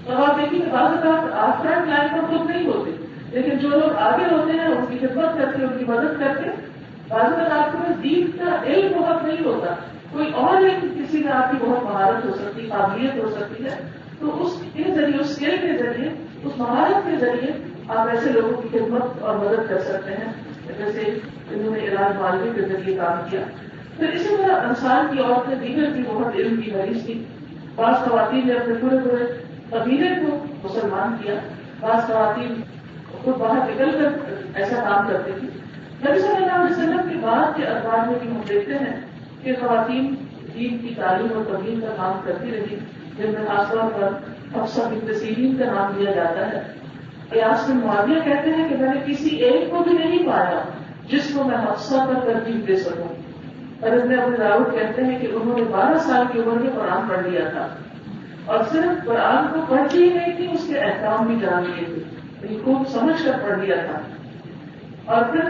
اور آپ دیکھیے کہ بعض اوقات آپ فرنٹ لائن پر خود نہیں ہوتے، لیکن جو لوگ آگے ہوتے ہیں ان کی خدمت کر کے، ان کی مدد کر کے. بعض اوقات آپ کو دین کا علم بہت نہیں ہوتا، کوئی اور علم کسی میں آپ کی بہت مہارت ہو سکتی، قابلیت ہو سکتی ہے، تو اس کے ذریعے، اس اسکل کے ذریعے، اس مہارت کے ذریعے آپ ایسے لوگوں کی خدمت اور مدد کر سکتے ہیں جیسے انہوں نے علاج معالجے کے ذریعے کام کیا. پھر اسی طرح انصار کی عورتیں دیگر کی بہت علم کی مریض تھی. بعض خواتین نے اپنے پورے قبیلے کو مسلمان کیا، بعض خواتین خود باہر نکل کر ایسا کام کرتی تھی. نبی صلی اللہ علیہ وسلم کے بعد کے اخبار میں بھی ہم دیکھتے ہیں کہ خواتین دین کی تعلیم اور تبلیغ کا کام کرتی رہی، جن میں خاص طور پر حفصہ بنت سیرین کا نام لیا جاتا ہے. قیاس بن معاویہ کہتے ہیں کہ میں نے کسی ایک کو بھی نہیں پایا جس کو میں حفصہ پر ترجیح دے سکوں. اور ابن ابو داؤد کہتے ہیں کہ انہوں نے 12 سال کی عمر میں قرآن پڑھ لیا تھا اور صرف قرآن کو پڑھتی ہی نہیں تھی، اس کے احکام بھی جان لیے تھے، خوب سمجھ کر پڑھ لیا تھا. اور پھر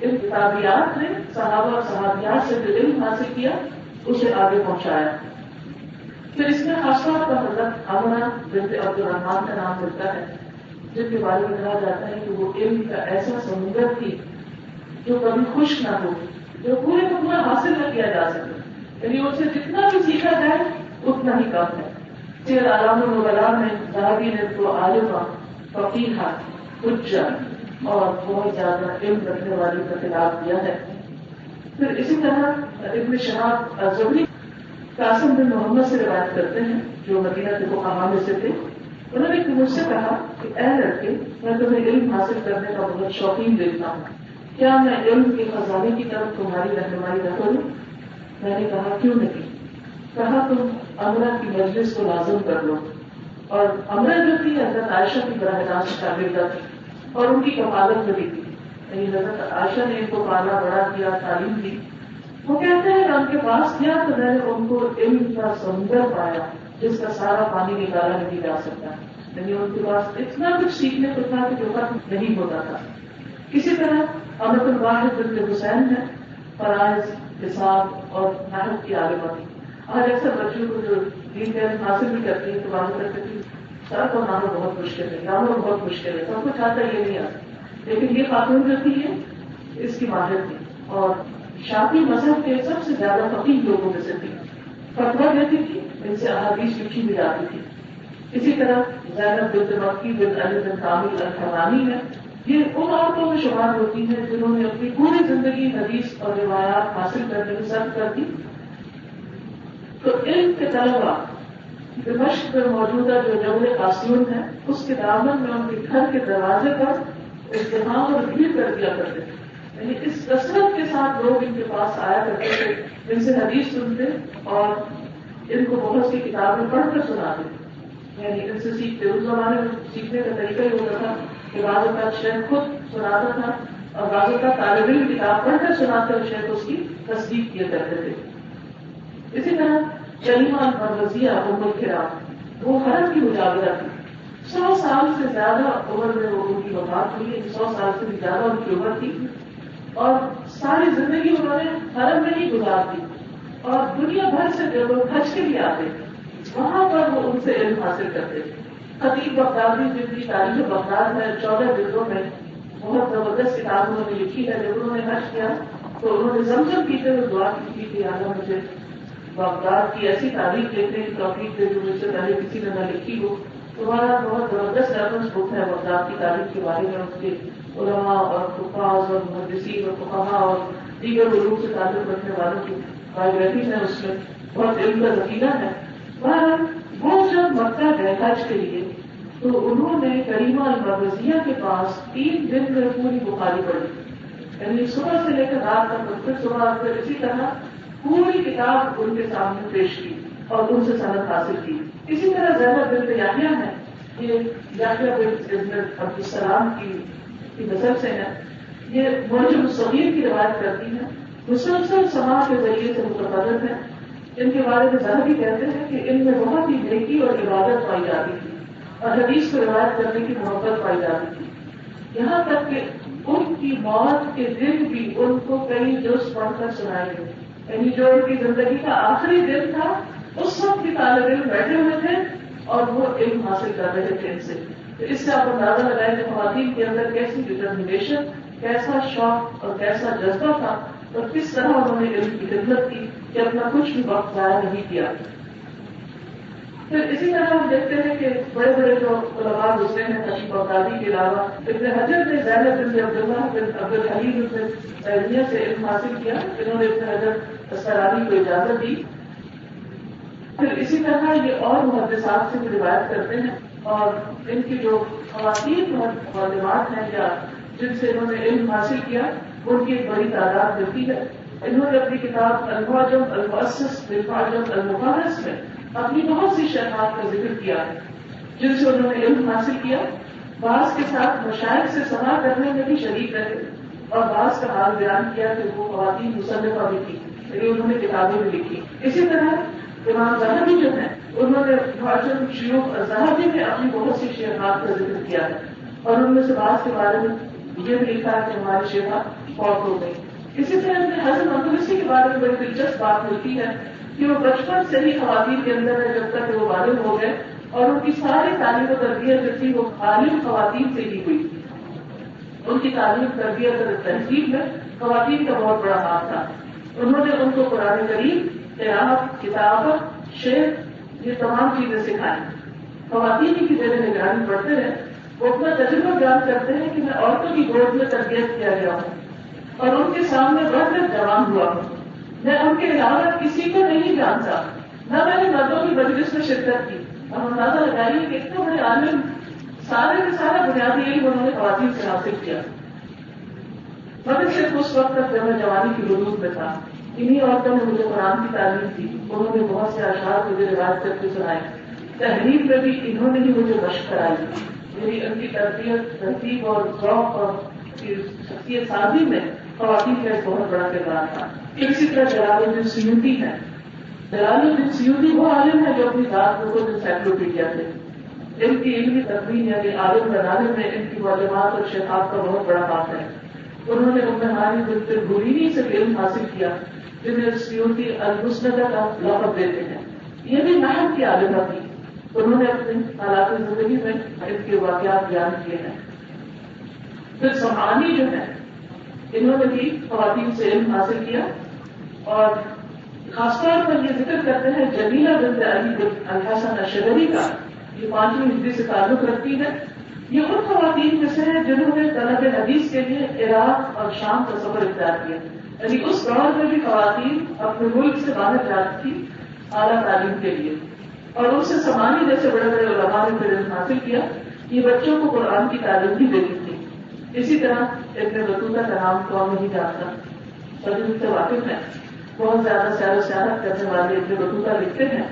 ان کتابیات نے صحابہ اور صحابیات سے جو علم حاصل کیا اسے آگے پہنچایا. پھر اس میں خاص طور پر حضرت آمنہ بنت عبد الرحمان کا نام ملتا ہے، جن کے بارے میں کہا جاتا ہے کہ وہ علم کا ایسا سمندر تھی جو کبھی خشک نہ ہو، جو پورے کو پورا حاصل نہ کیا جا سکے، یعنی اس سے جتنا بھی سیکھا جائے اتنا ہی کم ہے. سیر اعلام النبلاء میں ذہبی نے تو عالمہ، فقیہہ، حجہ اور بہت زیادہ علم رکھنے والی کا خطاب دیا ہے. پھر اسی طرح ابن شہاب الزہری قاسم بن محمد سے روایت کرتے ہیں جو مدینہ کے فقہاء میں سے تھے. انہوں نے مجھ سے کہا کہ اے لڑکے، میں تمہیں علم حاصل کرنے کا بہت شوقین دیکھتا ہوں، کیا میں علم کے خزانے کی طرف تمہاری رہنمائی نہ کروں؟ میں نے کہا کیوں نہیں؟ کہا تم امرہ کی مجلس کو لازم کر لو. اور امرہ جو تھی حضرت عائشہ کی براہ راست شاگردہ تھی اور ان کی کفالت میں بھی تھی، یعنی حضرت عائشہ نے ان کو پالا بڑا کیا، تعلیم دی. وہ کہتے ہیں کہ ان کے پاس کیا تو میں نے ان کو علم کا سمندر پایا جس کا سارا پانی نکالا نہیں جا سکتا، یعنی ان کے پاس اتنا کچھ سیکھنے کو تھا کہ جو ختم نہیں ہوتا تھا. اسی طرح امرۃ الواحد بنت حسین ہے، فرائض، حساب اور نحو کی عالمہ تھی. آج اکثر بچوں کو جو دین کا علم حاصل بھی کرتی ہے تو بات کرتے تھی سر کو نامہ بہت مشکل ہے، گرامر بہت مشکل ہے، سب کچھ آتا یہ نہیں آتا. لیکن یہ خاتون جو تھی یہ اس کی ماہر تھی اور شافعی مذہب کے سب سے زیادہ فقیہ لوگوں میں سے تھی. فتویٰ دیتی تھی، ان سے احادیث لکھی بھی جاتی تھی. اسی طرح زینب بنت مکی بنت علی بن کامل الحرانی ہے، یہ ان عورتوں میں شمار ہوتی ہیں جنہوں نے اپنی پوری زندگی حدیث اور روایات حاصل کرنے میں صرف کر دی. تو علم کے طلبا دمشق میں موجودہ جو جبل قاسیون ہے اس کے دامن میں ان کے گھر کے دروازے پر اجتماع اور بھیڑ کر دیا کرتے تھے. یعنی اس کثرت کے ساتھ لوگ ان کے پاس آیا کرتے تھے، ان سے حدیث سنتے اور ان کو بہت سی کتابیں پڑھ کر سناتے تھے، یعنی ان سے سیکھتے. اس زمانے میں سیکھنے کا طریقہ ہی ہوتا تھا کہ بعض اوقات شیخ خود سناتا تھا اور بعض اوقات طالب علم کتاب پڑھ کر سناتے اور شیخ اس کی تصدیق کیا کرتے تھے. اسی طرح کریمہ المروزیہ ام الکرام وہ حرم کی مجاورہ تھی. 100 سال سے زیادہ عمر میں وہ ان کی وفات ہوئی، 100 سال سے بھی زیادہ ان کی عمر تھی اور ساری زندگی انہوں نے حرم میں ہی گزار دی. اور دنیا بھر سے جو لوگ حج کے لیے آتے تھے وہاں پر وہ ان سے علم حاصل کرتے تھے. خطیب بغدادی جن کی تاریخ بغداد ہے 14 جلدوں میں بہت زبردست کتاب انہوں نے لکھی ہے. جب انہوں نے حج کیا تو انہوں نے زمزم پیتے ہوئے دعا کی تھی کہ اللہ مجھے بغداد کی ایسی تاریخ دیکھنے کی توفیق دے جو مجھ سے پہلے کسی نے نہ لکھی ہو. تمہارا بہت زبردست ریفرنس بک ہے بغداد کی تاریخ کے بارے میں، اس کے علماء اور حفاظ اور محدثین اور فقہاء اور دیگر علوم سے تعلق رکھنے والوں کی بایوگرافیز ہیں، اس میں بہت علم کا ذخیرہ ہے. بہرحال وہ جب مکہ گئے حج کے لیے تو انہوں نے کریمہ المروزیہ کے پاس 3 دن میں پوری بخاری پڑھی، یعنی صبح سے لے کر رات تک، پھر صبح پھر اسی طرح پوری کتاب ان کے سامنے پیش کی اور ان سے سند حاصل کی. اسی طرح زینب بنت یحییٰ ہے، یہ یحییٰ بن عبد السلام کی نسل سے ہے. یہ معجم الصغیر کی روایت کرتی ہیں، مسلسل سماع کے ذریعے سے متفرد ہے. ان کے بارے میں ذہبی کہتے ہیں کہ ان میں بہت ہی نیکی اور عبادت پائی جاتی تھی اور حدیث کو روایت کرنے کی محبت پائی جاتی تھی. یہاں تک کہ ان کی موت کے دن بھی ان کو کئی جز پڑھ کر سنائے گئے، یعنی جو ان کی زندگی کا آخری دن تھا اس وقت بھی طالب علم بیٹھے ہوئے تھے اور وہ علم حاصل کر رہے تھے ان سے. تو اس سے آپ اندازہ لگائیں کہ خواتین کے اندر کیسی ڈٹرمنیشن، کیسا شوق اور کیسا جذبہ تھا اور کس طرح انہوں نے علم کی خدمت کی کہ اپنا کچھ بھی وقت ضائع نہیں کیا. پھر اسی طرح ہم دیکھتے ہیں کہ بڑے بڑے جو علماء گزرے ہیں خطیب بغدادی کے علاوہ ابن حجر نے زینب بن عبداللہ بن عبد الحلیم بن تیمیہ سے علم حاصل کیا. انہوں نے ابن حجر اسقلانی کو اجازت دی. پھر اسی طرح یہ اور محدثات سے بھی روایت کرتے ہیں اور ان کی جو خواتین معلومات ہیں یا جن سے انہوں نے علم حاصل کیا ان کی ایک بڑی تعداد ملتی ہے. انہوں نے اپنی کتاب المعجم المؤسس للمعجم المفہرس میں اپنی بہت سی شیخات کا ذکر کیا ہے جن سے انہوں نے علم حاصل کیا. بعض کے ساتھ مشائخ سے سماع کرنے میں بھی شریک رہے اور بعض کا حال بیان کیا کہ وہ خواتین مصنفہ بھی تھی، لیکن انہوں نے کتابیں بھی لکھی. اسی طرح امام ذہبی جو ہیں انہوں نے معجم شیوخ الذہبی میں اپنی بہت سی شیخات کا ذکر کیا ہے اور ان میں سے بعض کے بارے میں یہ بھی لکھا ہے کہ ہماری شیخا فوت ہو گئی. اسی طرح حضرت مقدسی کے بارے میں بڑی دلچسپ بات ملتی ہے کہ وہ بچپن سے ہی خواتین کے اندر ہے جب تک وہ بالغ ہو گئے اور ان کی ساری تعلیم و تربیت جو تھی وہ عالم خواتین سے ہی ہوئی. ان کی تعلیم تربیت اور تہذیب میں خواتین کا بہت بڑا ہاتھ تھا. انہوں نے ان کو قرآن کریم، قراءت، کتابت، شعر یہ تمام چیزیں سکھائیں. خواتین کی زیر نگرانی پڑھتے رہے. وہ اپنا تجربہ بیان کرتے ہیں کہ میں عورتوں کی گود میں تربیت کیا گیا ہوں اور ان کے سامنے بڑھ کر جوان ہوا ہوں. میں ان کے علاوہ کسی کو نہیں جانتا، نہ میں نے مردوں کی مجلس میں شرکت کی. اب اندازہ لگائیے کہ اتنے بڑے عالم سارے کا سارا بنیادی علم انہوں نے خواتین سے حاصل کیا. مگر صرف اس وقت تک جب میں جوانی کی حدود میں تھا. انہی عورتوں نے مجھے قرآن کی تعلیم دی. انہوں نے بہت سے اشعار مجھے روایت کر کے سنائے. تحریر میں بھی انہوں نے ہی مجھے مشق کرائی. میری ان کی تربیت، تہذیب اور ذوق اور شخصیت سازی میں خواتین کا ایک بہت بڑا کردار تھا. اسی طرح جلال الدین سیوطی ہے. جلال الدین سیوطی وہ عالم ہے جو اپنی ذات میں خود انسائکلوپیڈیا تھے. ان کی علمی تکوین یعنی عالم بنانے میں ان کی معلومات اور شفاعت کا بہت بڑا ہاتھ ہے. انہوں نے ام ہانی بنت البرینی سے علم حاصل کیا جنہیں سیوطی المسندہ کا لقب دیتے ہیں. یہ بھی نحو کی عالمہ تھی. انہوں نے اپنے حالات زندگی میں ان کے واقعات بیان کیے ہیں. پھر سمعانی جو ہے انہوں نے بھی خواتین سے علم حاصل کیا اور خاص طور پر یہ ذکر کرتے ہیں جمیلہ بنت علی بن الحسن الشجری کا. یہ 5ویں ہجری سے تعلق رکھتی ہے. یہ ان خواتین میں سے ہے جنہوں نے طلب حدیث کے لیے عراق اور شام کا سفر اختیار کیا. یعنی اس دور میں بھی خواتین اپنے ملک سے باہر جاتی تھی اعلیٰ تعلیم کے لیے اور ان سے سمانی جیسے بڑے بڑے علماء نے پھر علم حاصل کیا. یہ بچوں کو قرآن کی تعلیم بھی دیتی تھی. اسی طرح ابن بطوطہ کا نام کون نہیں جانتا، سبھی سے واقف ہے. بہت زیادہ سیر و سیاحت کرنے والے ابن بطوطہ لکھتے ہیں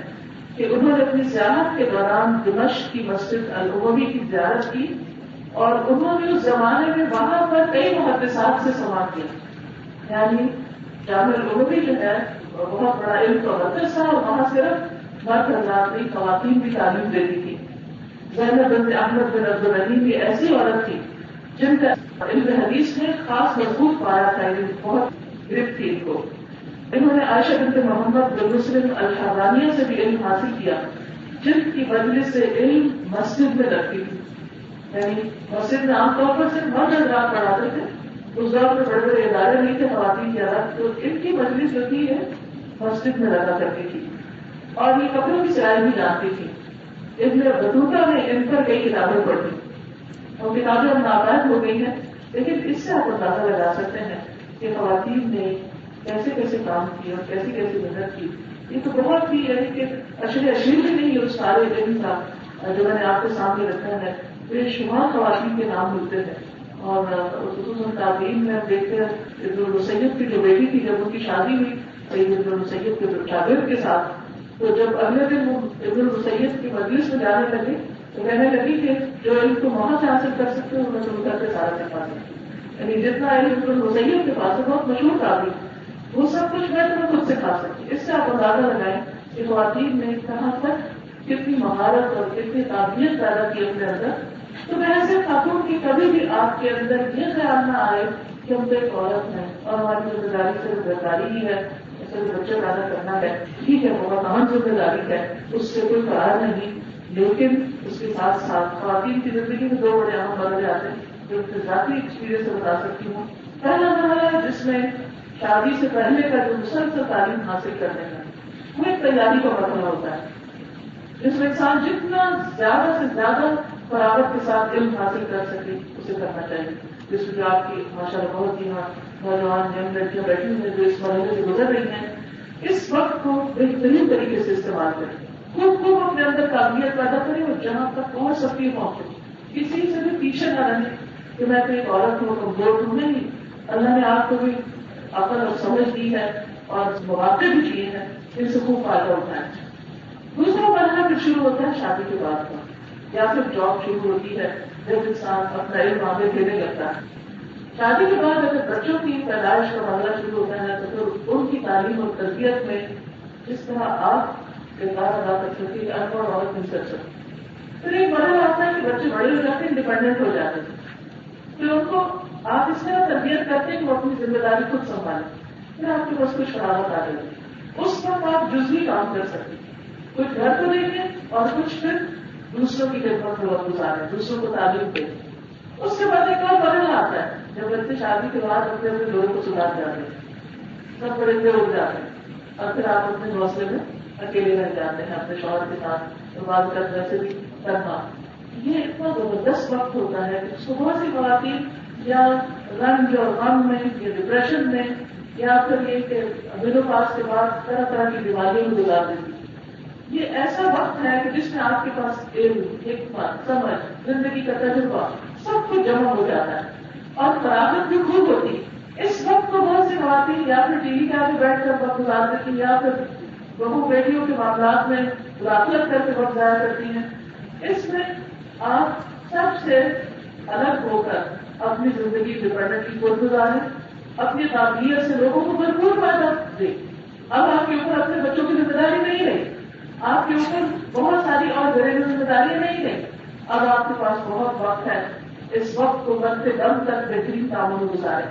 کہ انہوں نے اپنی سیاحت کے دوران دمشق کی مسجد الاموی کی زیارت کی اور انہوں نے اس زمانے میں وہاں پر کئی محدثات سے سماعت کیا. یعنی جامع الاموی جو ہے بہت بڑا علم کا مدرسہ اور وہاں صرف مرد حضرات نہیں خواتین بھی تعلیم دیتی تھی. زینب بنت احمد بن عبد الرحیم بھی ایسی عورت تھی جن کا علم حدیث میں خاص مضبوط پایا تھا. بہت گرفت تھی ان کو. انہوں نے عائشہ بنت محمد بن مسلم الحرانیہ سے بھی علم حاصل کیا جن کی مجلس سے علم مسجد میں رکھتی تھی. یعنی مسجد میں عام طور پر صرف مرد حضرات پڑھاتے تھے. اس دور میں بڑے بڑے ادارے نہیں تھے خواتین کی الگ, تو ان کی مجلس جو تھی ہے مسجد میں رکھا کرتی تھی اور یہ کپڑوں کی سلائی بھی جانتی تھی. ابن بطوطہ نے ان پر کئی کتابیں پڑھی اور کتابیں اب ناپید ہو گئی ہیں, لیکن اس سے آپ اندازہ لگا سکتے ہیں کہ خواتین نے کیسے کیسے کام کیا اور کیسی کیسی محنت کی. یہ تو بہت ہی یعنی کہ اشیر بھی نہیں اس سارے علم کا جو میں نے آپ کے سامنے رکھا ہے. بے شمار خواتین کے نام ملتے ہیں اور خصوصاً تعلیم میں ہم دیکھتے ہیں ابن المسیب کی جو بیٹی تھی جب ان کی شادی ہوئی سید ابن المسیب کے شاگرد کے ساتھ, تو جب اگلے دن وہ ابن المسیب کی مجلس میں جانے لگے تو کہنے لگی کہ جو علم تم وہاں سے حاصل کر سکتے ہو میں تم گھر کے سارا سکھا سکتی ہوں. یعنی جتنا علم ابن المسیب کے پاس ہے بہت مشہور تعلیم وہ سب کچھ میں تمہیں خود سکھا سکتی. اس سے آپ اندازہ لگائیں کہ خواتین نے کہاں تک کتنی مہارت اور کتنی قابلیت پیدا کی اپنے اندر. تو ویسے خاتون کی کبھی بھی آپ کے اندر یہ خیال نہ آئے کہ ہم تو ایک عورت ہیں اور ہماری ذمہ داری صرف بیکاری ہی ہے, صرف بچے پیدا کرنا ہے. ٹھیک ہے بہت اہم ذمہ داری ہے, اس سے کوئی فرار نہیں, لیکن اس کے ساتھ ساتھ خواتین کی زندگی میں 2 بڑے اہم مرحلے آتے ہیں جو ان ذاتی ایکسپیرینس سے بتا سکتی ہوں. پہلا مرحلہ ہے جس میں شادی سے پہلے کا جو مسلسل تعلیم حاصل کرنے کا وہ ایک تیاری کا مرحلہ ہوتا ہے جس میں انسان جتنا زیادہ سے زیادہ فراغت کے ساتھ علم حاصل کر سکے اسے کرنا چاہیے. جس میں جو آپ کی ماشاء اللہ بہت ہی نوجوان ینگ لڑکیاں بیٹھی ہوئی ہیں جو اس مرحلے سے گزر رہی ہیں, اس وقت کو بہترین طریقے سے استعمال کریں. خود کو اپنے اندر قابلیت پیدا کریں اور جہاں تک پہنچ سکتی ہے پہنچے. کسی سے بھی پیچھے نہ رہے کہ میں تو ایک عورت ہوں کمزور ہوں. نہیں, اللہ نے آپ کو بھی عقل اور سمجھ دی ہے اور مواقع بھی دیے ہیں, ان سے خوب فائدہ اٹھائیں. دوسرا مرحلہ پھر شروع ہوتا ہے شادی کے بعد کا, یا پھر جاب شروع ہوتی ہے جب انسان اپنا علم آگے دینے لگتا ہے. شادی کے بعد اگر بچوں کی پیدائش کا مرحلہ شروع ہوتا ہے تو پھر ان کی تعلیم اور تربیت میں جس طرح آپ کردار ادا کر سکتے کہ ان پڑھ عورت نہیں کر سکتی. پھر ایک مرحلہ آتا ہے کہ بچے بڑے ہو جاتے ہیں, انڈیپینڈنٹ ہو جاتے ہیں. پھر ان کو آپ اس طرح تربیت کرتے ہیں کہ وہ اپنی ذمہ داری خود سنبھالیں. پھر آپ کے پاس کچھ فراغت آ جاتی ہے, اس وقت آپ جزوی کام کر سکتے ہیں. کچھ گھر کو دیکھیں اور کچھ پھر دوسروں کی خدمت میں وقت گزاریں, دوسروں کو تعلیم دیں. اس کے بعد ایک اور مرحلہ آتا ہے جب بچے شادی کے بعد اپنے اپنے لوگوں کو سدھار جاتے ہیں, سب بڑے بڑے اٹھ جاتے ہیں اور پھر آپ اپنے گھونسلے میں اکیلے رہ جاتے ہیں اپنے شوہر کے ساتھ. تو بات کر ویسے بھی کرنا یہ اتنا زبردست وقت ہوتا ہے کہ اس کو بہت سی خواتین یا رنج اور غم میں یا ڈپریشن میں یا پھر یہ کہ مینوپاز کے بعد طرح طرح کی بیماریوں میں گزار دیتی. یہ ایسا وقت ہے کہ جس میں آپ کے پاس علم, حکمت, سمجھ, زندگی کا تجربہ سب کچھ جمع ہو جاتا ہے اور فراغت بھی خوب ہوتی ہے. اس وقت کو بہت سی خواتین یا پھر ٹی وی کے آگے بیٹھ کر وقت گزار دیتی ہیں یا پھر بہو بیٹیوں کے معاملات میں مداخلت کر کے وقت ضائع کرتی ہیں. اس میں آپ سب سے الگ ہو کر اپنی زندگی ڈپینڈنٹ کی خود گزاریں, اپنی قابلیت سے لوگوں کو بھرپور فائدہ دیں. اب آپ کے اوپر اپنے بچوں کی ذمہ داری نہیں رہی, آپ کے اوپر بہت ساری اور گھریلو ذمہ داریاں نہیں رہی. اب آپ کے پاس بہت وقت ہے, اس وقت کو مرتے دم تک بہترین کاموں میں گزاریں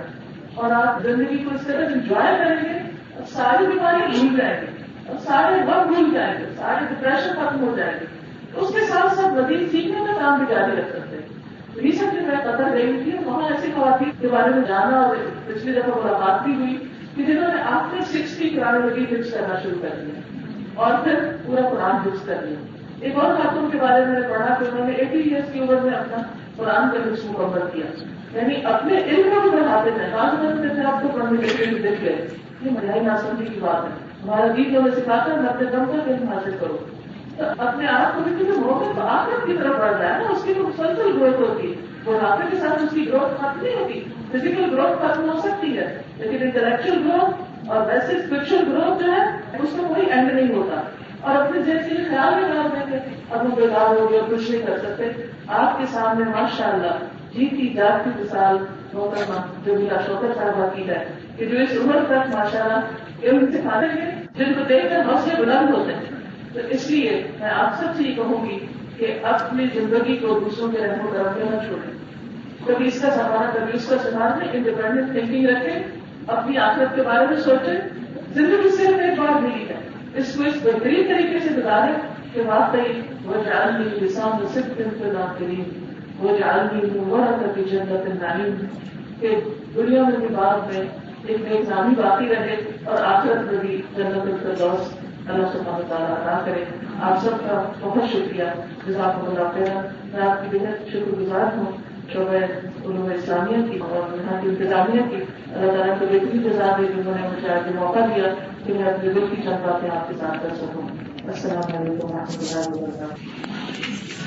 اور آپ زندگی کو اس طرح انجوائے کریں گے اور ساری بیماری بھول جائیں گے اور سارے وقت بھول جائیں گے, سارے ڈپریشن ختم ہو جائیں گے. اس کے ساتھ ساتھ مزید سیکھنے کا کام بھی جاری رکھ سکتے ہیں. ریسنٹلی میں قطر گئی تھی, وہاں ایسی خواتین کے بارے میں جانا اور پچھلی دفعہ ملاقات بھی ہوئی کہ جنہوں نے آفٹر 60 قرآن مجید حفظ کرنا شروع کر دیا اور پھر پورا قرآن حفظ کر لیا. ایک اور خاتون کے بارے میں پڑھا کہ انہوں نے 80 ایئرس کی عمر میں اپنا قرآن کا حفظ مکمل کیا. یعنی اپنے علم کو بھی بڑھاتے ہیں. بعض میں سے آپ کو پڑھنے کے لیے دیکھ گئے, یہ مجھائی ناسمجھی کی بات ہے. ہمارا دین ہمیں سکھاتا ہے اپنے دم تک علم حاصل کرو. تو اپنے آپ کو بھی کیونکہ موقع تو آخرت کی طرف بڑھ رہا ہے نا, اس کی تو مسلسل گروتھ ہوتی ہے. بڑھاپے کے ساتھ اس کی گروتھ ختم نہیں ہوتی. فزیکل گروتھ ختم ہو سکتی ہے لیکن انٹلیکچل گروتھ اور ویسے اسپرچل گروتھ جو ہے اس کا کوئی اینڈ نہیں ہوتا. اور اپنے جیسے یہ خیال میں ڈال دیتے اب وہ بیدار ہو گیا کچھ نہیں کر سکتے. آپ کے سامنے ماشاءاللہ جیتی جاگتی مثال محترمہ جمیلہ شوکت صاحبہ کی ہے کہ جو اس عمر تک ماشاءاللہ علم سکھاتے ہیں جن کو دیکھ کر حوصلے بلند ہوتے ہیں. تو اس لیے میں آپ سب سے یہ کہوں گی کہ اپنی زندگی کو دوسروں کے رحم و کرم پہ نہ چھوڑیں. کبھی اس کا سنبھالنا کبھی اس کا سنبھالنا انڈیپینڈنٹ تھنکنگ رکھیں اپنی آخرت کے بارے میں سوچیں. زندگی صرف ایک بار ملی ہے اس کو اس بہترین طریقے سے گزاریں کہ واقعی وہ جعلنی لسان صدق فی الآخرین وہ جعلنی ورثۃ جنت النعیم کہ دنیا میں بھی بعد میں ایک نیک نامی باقی رہے اور آخرت میں بھی جنت الفردوس اللہ سبحانہ وتعالیٰ عطا کرے. آپ سب کا بہت شکریہ. جزاکم اللہ خیرا. میں آپ کی بہت شکر گزار ہوں شعبہ علوم اسلامیہ کی اور یہاں کی انتظامیہ کی. اللہ تعالیٰ کو بہترین جزا دے جنہوں نے مجھے آج موقع دیا کہ میں اپنے دل کی چند باتیں آپ کے ساتھ کر سکوں. السلام علیکم و رحمۃ اللہ وبرکاتہ.